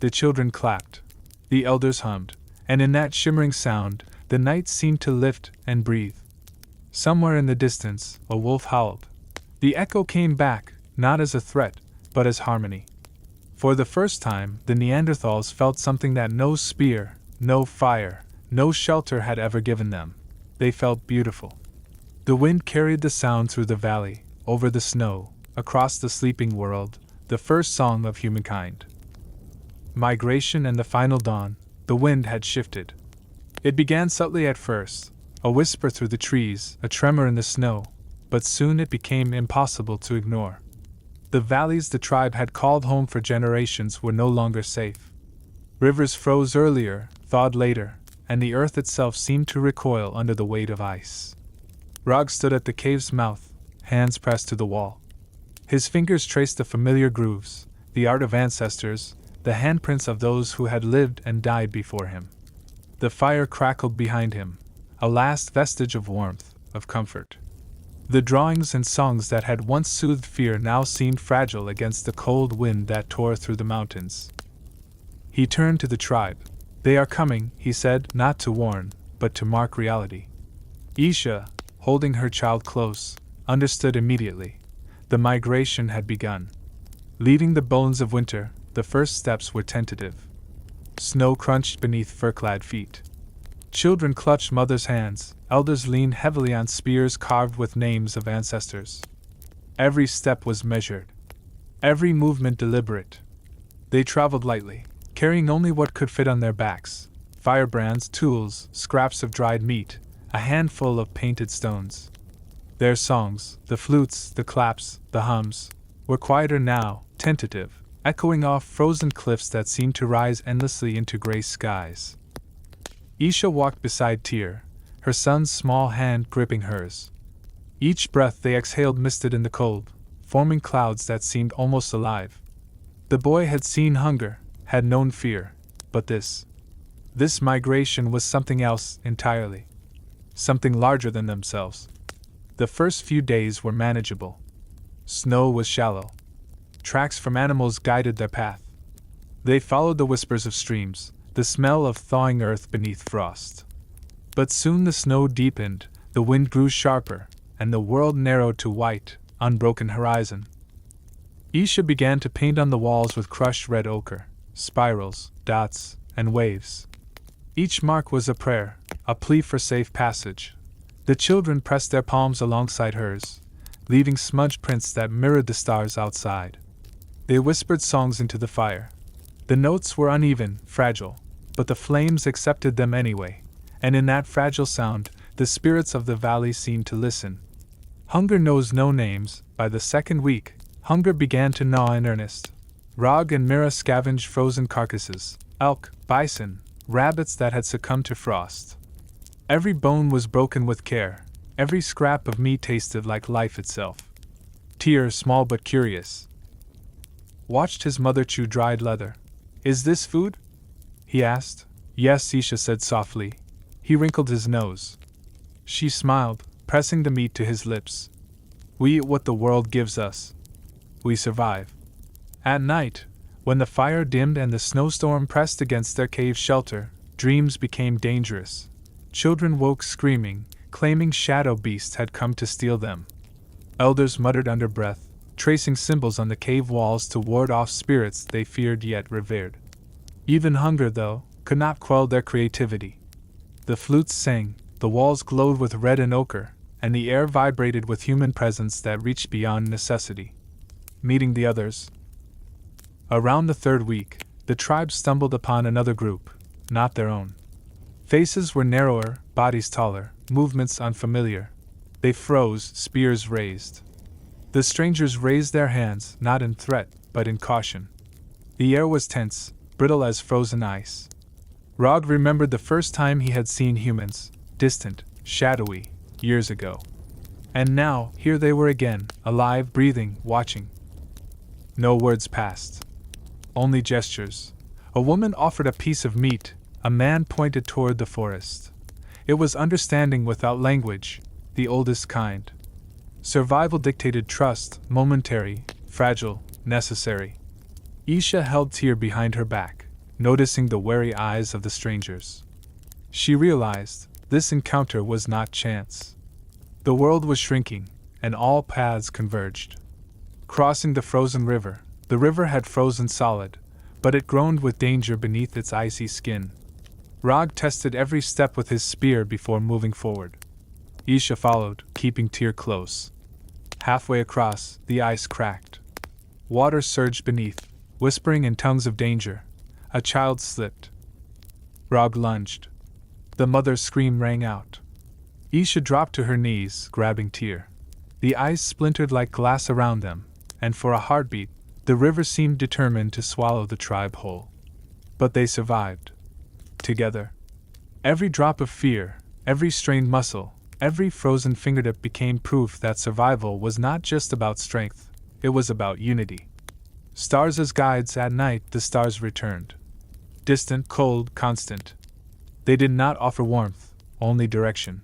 The children clapped. The elders hummed, and in that shimmering sound, the night seemed to lift and breathe. Somewhere in the distance, a wolf howled. The echo came back, not as a threat, but as harmony. For the first time, the Neanderthals felt something that no spear, no fire, no shelter had ever given them. They felt beautiful. The wind carried the sound through the valley, over the snow, across the sleeping world, the first song of humankind. Migration and the final dawn, the wind had shifted. It began subtly at first, a whisper through the trees, a tremor in the snow, but soon it became impossible to ignore. The valleys the tribe had called home for generations were no longer safe. Rivers froze earlier, thawed later, and the earth itself seemed to recoil under the weight of ice. Rog stood at the cave's mouth, hands pressed to the wall. His fingers traced the familiar grooves, the art of ancestors, the handprints of those who had lived and died before him. The fire crackled behind him, a last vestige of warmth, of comfort. The drawings and songs that had once soothed fear now seemed fragile against the cold wind that tore through the mountains. He turned to the tribe. "They are coming," he said, not to warn, but to mark reality. Isha, holding her child close, understood immediately. The migration had begun. Leaving the bones of winter, the first steps were tentative. Snow crunched beneath fur-clad feet. Children clutched mothers' hands, elders leaned heavily on spears carved with names of ancestors. Every step was measured, every movement deliberate. They traveled lightly, carrying only what could fit on their backs: firebrands, tools, scraps of dried meat, a handful of painted stones. Their songs, the flutes, the claps, the hums, were quieter now, tentative, echoing off frozen cliffs that seemed to rise endlessly into gray skies. Isha walked beside Tyr, her son's small hand gripping hers. Each breath they exhaled misted in the cold, forming clouds that seemed almost alive. The boy had seen hunger, had known fear, but this migration was something else entirely. Something larger than themselves. The first few days were manageable. Snow was shallow. Tracks from animals guided their path. They followed the whispers of streams, the smell of thawing earth beneath frost. But soon the snow deepened, the wind grew sharper, and the world narrowed to white, unbroken horizon. Isha began to paint on the walls with crushed red ochre, spirals, dots, and waves. Each mark was a prayer, a plea for safe passage. The children pressed their palms alongside hers, leaving smudged prints that mirrored the stars outside. They whispered songs into the fire. The notes were uneven, fragile, but the flames accepted them anyway, and in that fragile sound, the spirits of the valley seemed to listen. Hunger knows no names. By the second week, hunger began to gnaw in earnest. Rog and Mira scavenged frozen carcasses, elk, bison, rabbits that had succumbed to frost. Every bone was broken with care, every scrap of meat tasted like life itself. Tyr, small but curious, watched his mother chew dried leather. "Is this food?" he asked. "Yes," Isha said softly. He wrinkled his nose. She smiled, pressing the meat to his lips. "We eat what the world gives us. We survive." At night, when the fire dimmed and the snowstorm pressed against their cave shelter, dreams became dangerous. Children woke screaming, claiming shadow beasts had come to steal them. Elders muttered under breath, tracing symbols on the cave walls to ward off spirits they feared yet revered. Even hunger, though, could not quell their creativity. The flutes sang, the walls glowed with red and ochre, and the air vibrated with human presence that reached beyond necessity. Meeting the others. Around the third week, the tribe stumbled upon another group, not their own. Faces were narrower, bodies taller, movements unfamiliar. They froze, spears raised. The strangers raised their hands, not in threat, but in caution. The air was tense, brittle as frozen ice. Rog remembered the first time he had seen humans, distant, shadowy, years ago. And now, here they were again, alive, breathing, watching. No words passed. Only gestures. A woman offered a piece of meat, a man pointed toward the forest. It was understanding without language, the oldest kind. Survival dictated trust, momentary, fragile, necessary. Isha held Tyr behind her back, noticing the wary eyes of the strangers. She realized this encounter was not chance. The world was shrinking, and all paths converged. Crossing the frozen river, the river had frozen solid, but it groaned with danger beneath its icy skin. Rog tested every step with his spear before moving forward. Isha followed, keeping Tyr close. Halfway across, the ice cracked. Water surged beneath, whispering in tongues of danger. A child slipped. Rog lunged. The mother's scream rang out. Isha dropped to her knees, grabbing Tyr. The ice splintered like glass around them, and for a heartbeat, the river seemed determined to swallow the tribe whole. But they survived. Together. Every drop of fear, every strained muscle, every frozen fingertip became proof that survival was not just about strength, it was about unity. Stars as guides, at night the stars returned. Distant, cold, constant. They did not offer warmth, only direction.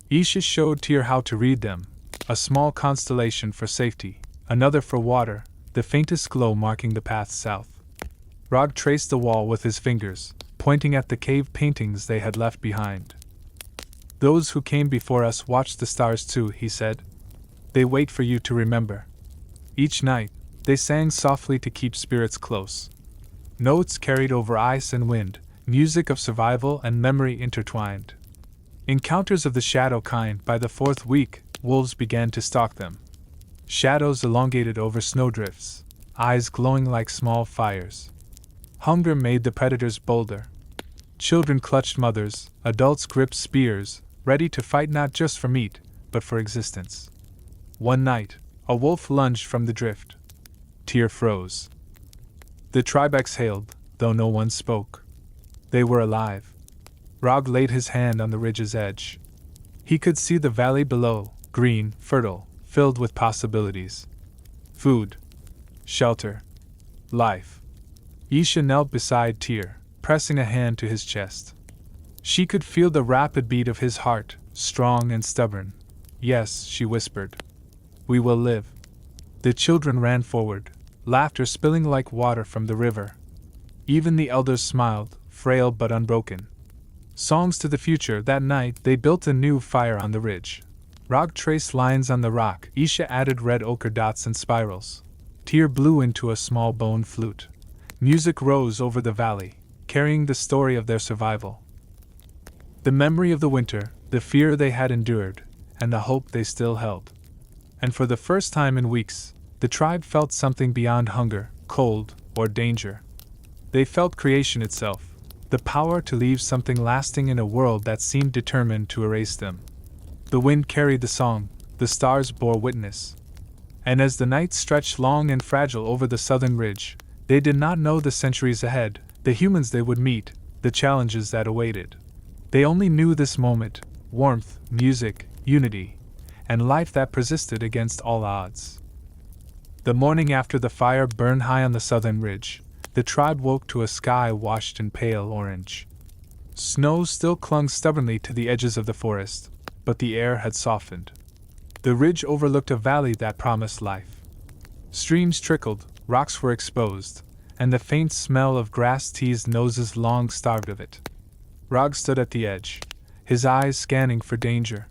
Isha showed Tyr how to read them, a small constellation for safety, another for water, the faintest glow marking the path south. Rog traced the wall with his fingers, pointing at the cave paintings they had left behind. "Those who came before us watched the stars too," he said. "They wait for you to remember." Each night, they sang softly to keep spirits close. Notes carried over ice and wind, music of survival and memory intertwined. Encounters of the shadow kind. By the fourth week, wolves began to stalk them. Shadows elongated over snowdrifts, eyes glowing like small fires. Hunger made the predators bolder. Children clutched mothers, adults gripped spears, ready to fight not just for meat, but for existence. One night, a wolf lunged from the drift. Tyr froze. The tribe exhaled, though no one spoke. They were alive. Rog laid his hand on the ridge's edge. He could see the valley below, green, fertile, filled with possibilities. Food. Shelter. Life. Isha knelt beside Tyr, pressing a hand to his chest. She could feel the rapid beat of his heart, strong and stubborn, Yes, she whispered. We will live. The children ran forward, laughter spilling like water from the river. Even the elders smiled, frail but unbroken. Songs to the future. That night they built a new fire on the ridge. Rog traced lines on the rock, Isha added red ochre dots and spirals. Tyr blew into a small bone flute. Music rose over the valley, carrying the story of their survival. The memory of the winter, the fear they had endured, and the hope they still held. And for the first time in weeks, the tribe felt something beyond hunger, cold, or danger. They felt creation itself, the power to leave something lasting in a world that seemed determined to erase them. The wind carried the song, the stars bore witness. And as the night stretched long and fragile over the southern ridge, they did not know the centuries ahead, the humans they would meet, the challenges that awaited. They only knew this moment: warmth, music, unity, and life that persisted against all odds. The morning after the fire burned high on the southern ridge, the tribe woke to a sky washed in pale orange. Snow still clung stubbornly to the edges of the forest, but the air had softened. The ridge overlooked a valley that promised life. Streams trickled, rocks were exposed, and the faint smell of grass teased noses long starved of it. Rog stood at the edge, his eyes scanning for danger.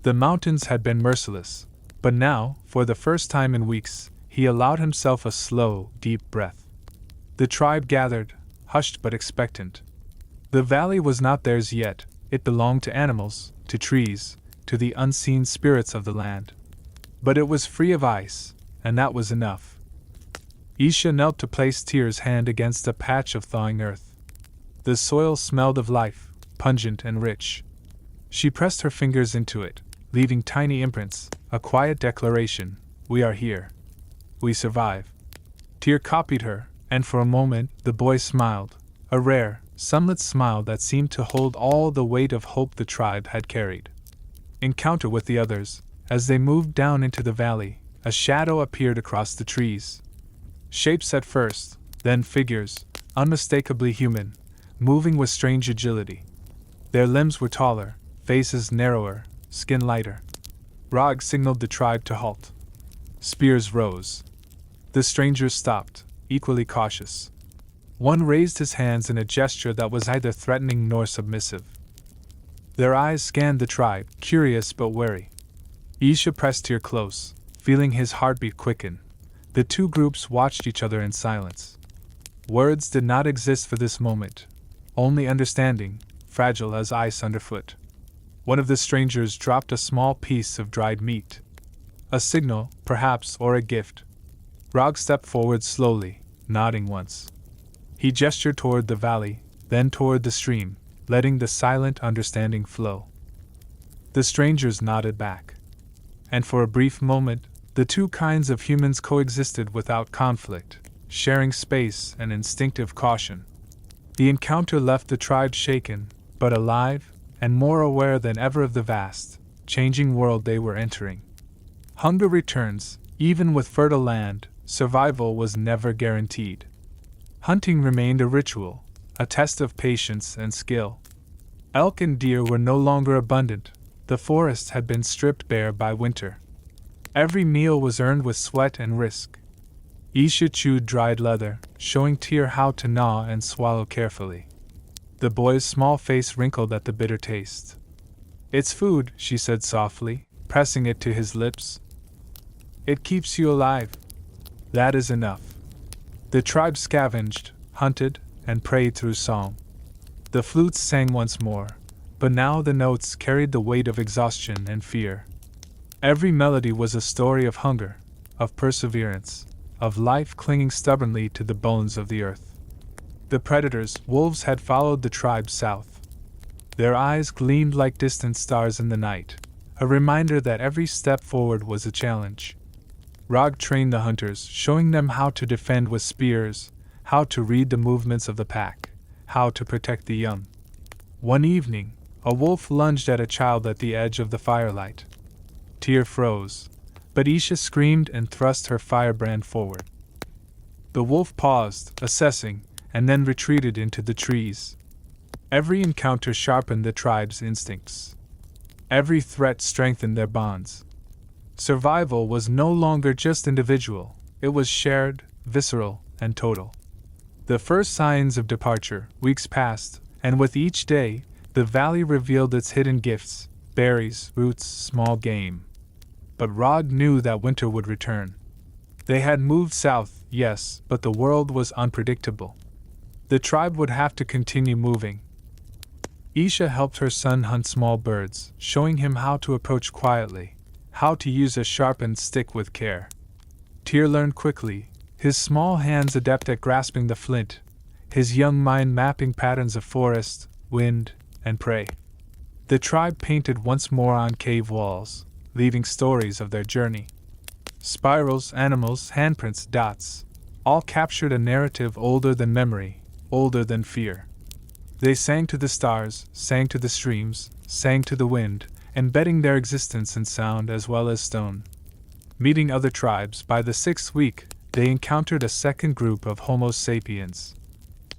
The mountains had been merciless, but now, for the first time in weeks, he allowed himself a slow, deep breath. The tribe gathered, hushed but expectant. The valley was not theirs yet, it belonged to animals, to trees, to the unseen spirits of the land. But it was free of ice, and that was enough. Isha knelt to place Tyr's hand against a patch of thawing earth. The soil smelled of life, pungent and rich. She pressed her fingers into it, leaving tiny imprints, a quiet declaration: we are here. We survive. Tyr copied her, and for a moment the boy smiled, a rare, sunlit smile that seemed to hold all the weight of hope the tribe had carried. Encounter with the others. As they moved down into the valley, a shadow appeared across the trees. Shapes at first, then figures, unmistakably human, moving with strange agility. Their limbs were taller, faces narrower, skin lighter. Rog signaled the tribe to halt. Spears rose. The strangers stopped, equally cautious. One raised his hands in a gesture that was neither threatening nor submissive. Their eyes scanned the tribe, curious but wary. Isha pressed Tyr close, feeling his heartbeat quicken. The two groups watched each other in silence. Words did not exist for this moment, only understanding, fragile as ice underfoot. One of the strangers dropped a small piece of dried meat. A signal, perhaps, or a gift. Rog stepped forward slowly, nodding once. He gestured toward the valley, then toward the stream, letting the silent understanding flow. The strangers nodded back. And for a brief moment, the two kinds of humans coexisted without conflict, sharing space and instinctive caution. The encounter left the tribe shaken, but alive, and more aware than ever of the vast, changing world they were entering. Hunger returns, even with fertile land, survival was never guaranteed. Hunting remained a ritual, a test of patience and skill. Elk and deer were no longer abundant, the forest had been stripped bare by winter. Every meal was earned with sweat and risk. Isha chewed dried leather, showing Tyr how to gnaw and swallow carefully. The boy's small face wrinkled at the bitter taste. "It's food," she said softly, pressing it to his lips. "It keeps you alive. That is enough." The tribe scavenged, hunted, and prayed through song. The flutes sang once more, but now the notes carried the weight of exhaustion and fear. Every melody was a story of hunger, of perseverance, of life clinging stubbornly to the bones of the earth. The predators, wolves, had followed the tribe south. Their eyes gleamed like distant stars in the night, a reminder that every step forward was a challenge. Rog trained the hunters, showing them how to defend with spears, how to read the movements of the pack, how to protect the young. One evening, a wolf lunged at a child at the edge of the firelight. Tyr froze, but Isha screamed and thrust her firebrand forward. The wolf paused, assessing, and then retreated into the trees. Every encounter sharpened the tribe's instincts. Every threat strengthened their bonds. Survival was no longer just individual, it was shared, visceral, and total. The first signs of departure, weeks passed, and with each day, the valley revealed its hidden gifts: berries, roots, small game. But Rod knew that winter would return. They had moved south, yes, but the world was unpredictable. The tribe would have to continue moving. Isha helped her son hunt small birds, showing him how to approach quietly, how to use a sharpened stick with care. Tyr learned quickly, his small hands adept at grasping the flint, his young mind mapping patterns of forest, wind, and prey. The tribe painted once more on cave walls, leaving stories of their journey. Spirals, animals, handprints, dots, all captured a narrative older than memory, older than fear. They sang to the stars, sang to the streams, sang to the wind, embedding their existence in sound as well as stone. Meeting other tribes, by the 6th week, they encountered a second group of Homo sapiens.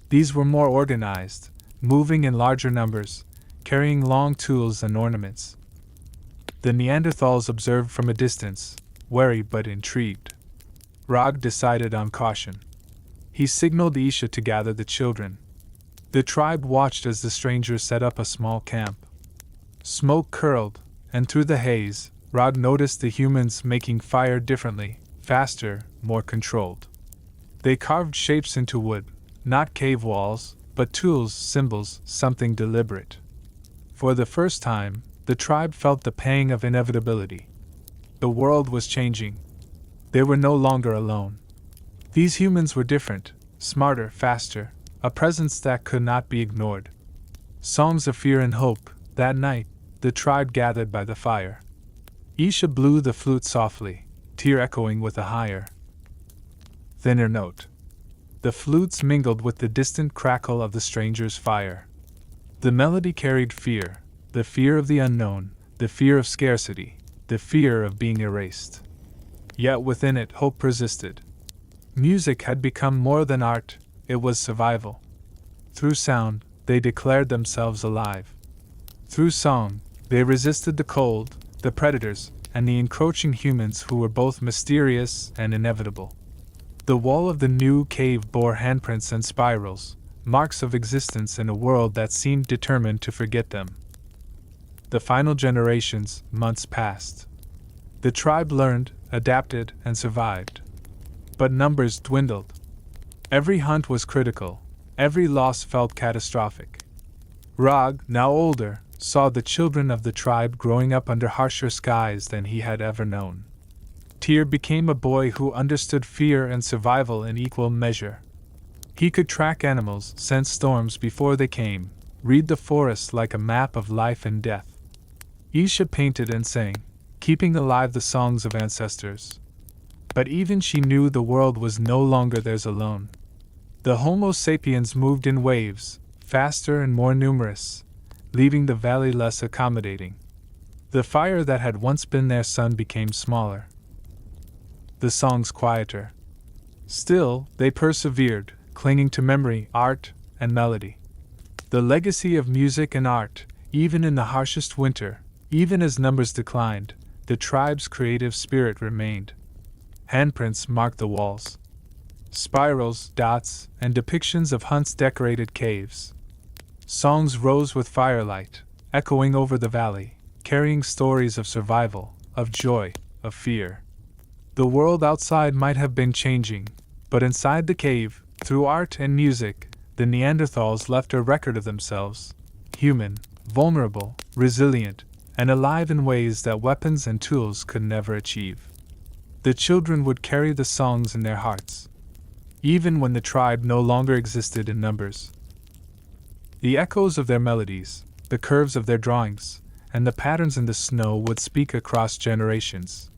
These were more organized, moving in larger numbers, carrying long tools and ornaments. The Neanderthals observed from a distance, wary but intrigued. Rog decided on caution. He signaled Isha to gather the children. The tribe watched as the strangers set up a small camp. Smoke curled, and through the haze, Rod noticed the humans making fire differently, faster, more controlled. They carved shapes into wood, not cave walls, but tools, symbols, something deliberate. For the first time, the tribe felt the pang of inevitability. The world was changing. They were no longer alone. These humans were different, smarter, faster, a presence that could not be ignored. Songs of fear and hope. That night, the tribe gathered by the fire. Isha blew the flute softly, Tyr echoing with a higher, thinner note. The flutes mingled with the distant crackle of the stranger's fire. The melody carried fear, the fear of the unknown, the fear of scarcity, the fear of being erased. Yet within it, hope persisted. Music had become more than art, it was survival. Through sound, they declared themselves alive. Through song, they resisted the cold, the predators, and the encroaching humans who were both mysterious and inevitable. The wall of the new cave bore handprints and spirals, marks of existence in a world that seemed determined to forget them. The final generations, months passed. The tribe learned, adapted, and survived. But numbers dwindled. Every hunt was critical, every loss felt catastrophic. Rog, now older, saw the children of the tribe growing up under harsher skies than he had ever known. Tyr became a boy who understood fear and survival in equal measure. He could track animals, sense storms before they came, read the forest like a map of life and death. Isha painted and sang, keeping alive the songs of ancestors. But even she knew the world was no longer theirs alone. The Homo sapiens moved in waves, faster and more numerous, leaving the valley less accommodating. The fire that had once been their sun became smaller. The songs quieter. Still, they persevered, clinging to memory, art, and melody. The legacy of music and art, even in the harshest winter, even as numbers declined, the tribe's creative spirit remained. Handprints marked the walls. Spirals, dots, and depictions of hunts decorated caves. Songs rose with firelight, echoing over the valley, carrying stories of survival, of joy, of fear. The world outside might have been changing, but inside the cave, through art and music, the Neanderthals left a record of themselves, human, vulnerable, resilient, and alive in ways that weapons and tools could never achieve. The children would carry the songs in their hearts, even when the tribe no longer existed in numbers. The echoes of their melodies, the curves of their drawings, and the patterns in the snow would speak across generations.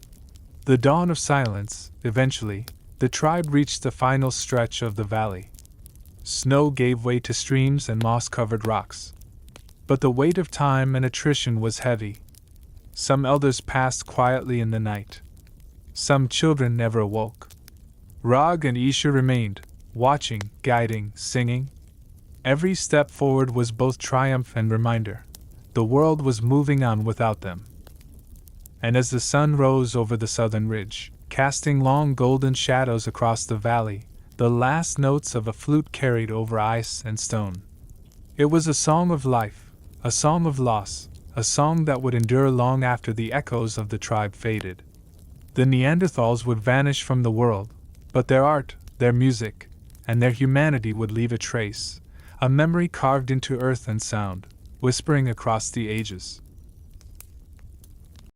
The dawn of silence, eventually, the tribe reached the final stretch of the valley. Snow gave way to streams and moss-covered rocks. But the weight of time and attrition was heavy. Some elders passed quietly in the night. Some children never awoke. Rog and Isha remained, watching, guiding, singing. Every step forward was both triumph and reminder. The world was moving on without them. And as the sun rose over the southern ridge, casting long golden shadows across the valley, the last notes of a flute carried over ice and stone. It was a song of life, a song of loss, a song that would endure long after the echoes of the tribe faded. The Neanderthals would vanish from the world, but their art, their music, and their humanity would leave a trace, a memory carved into earth and sound, whispering across the ages.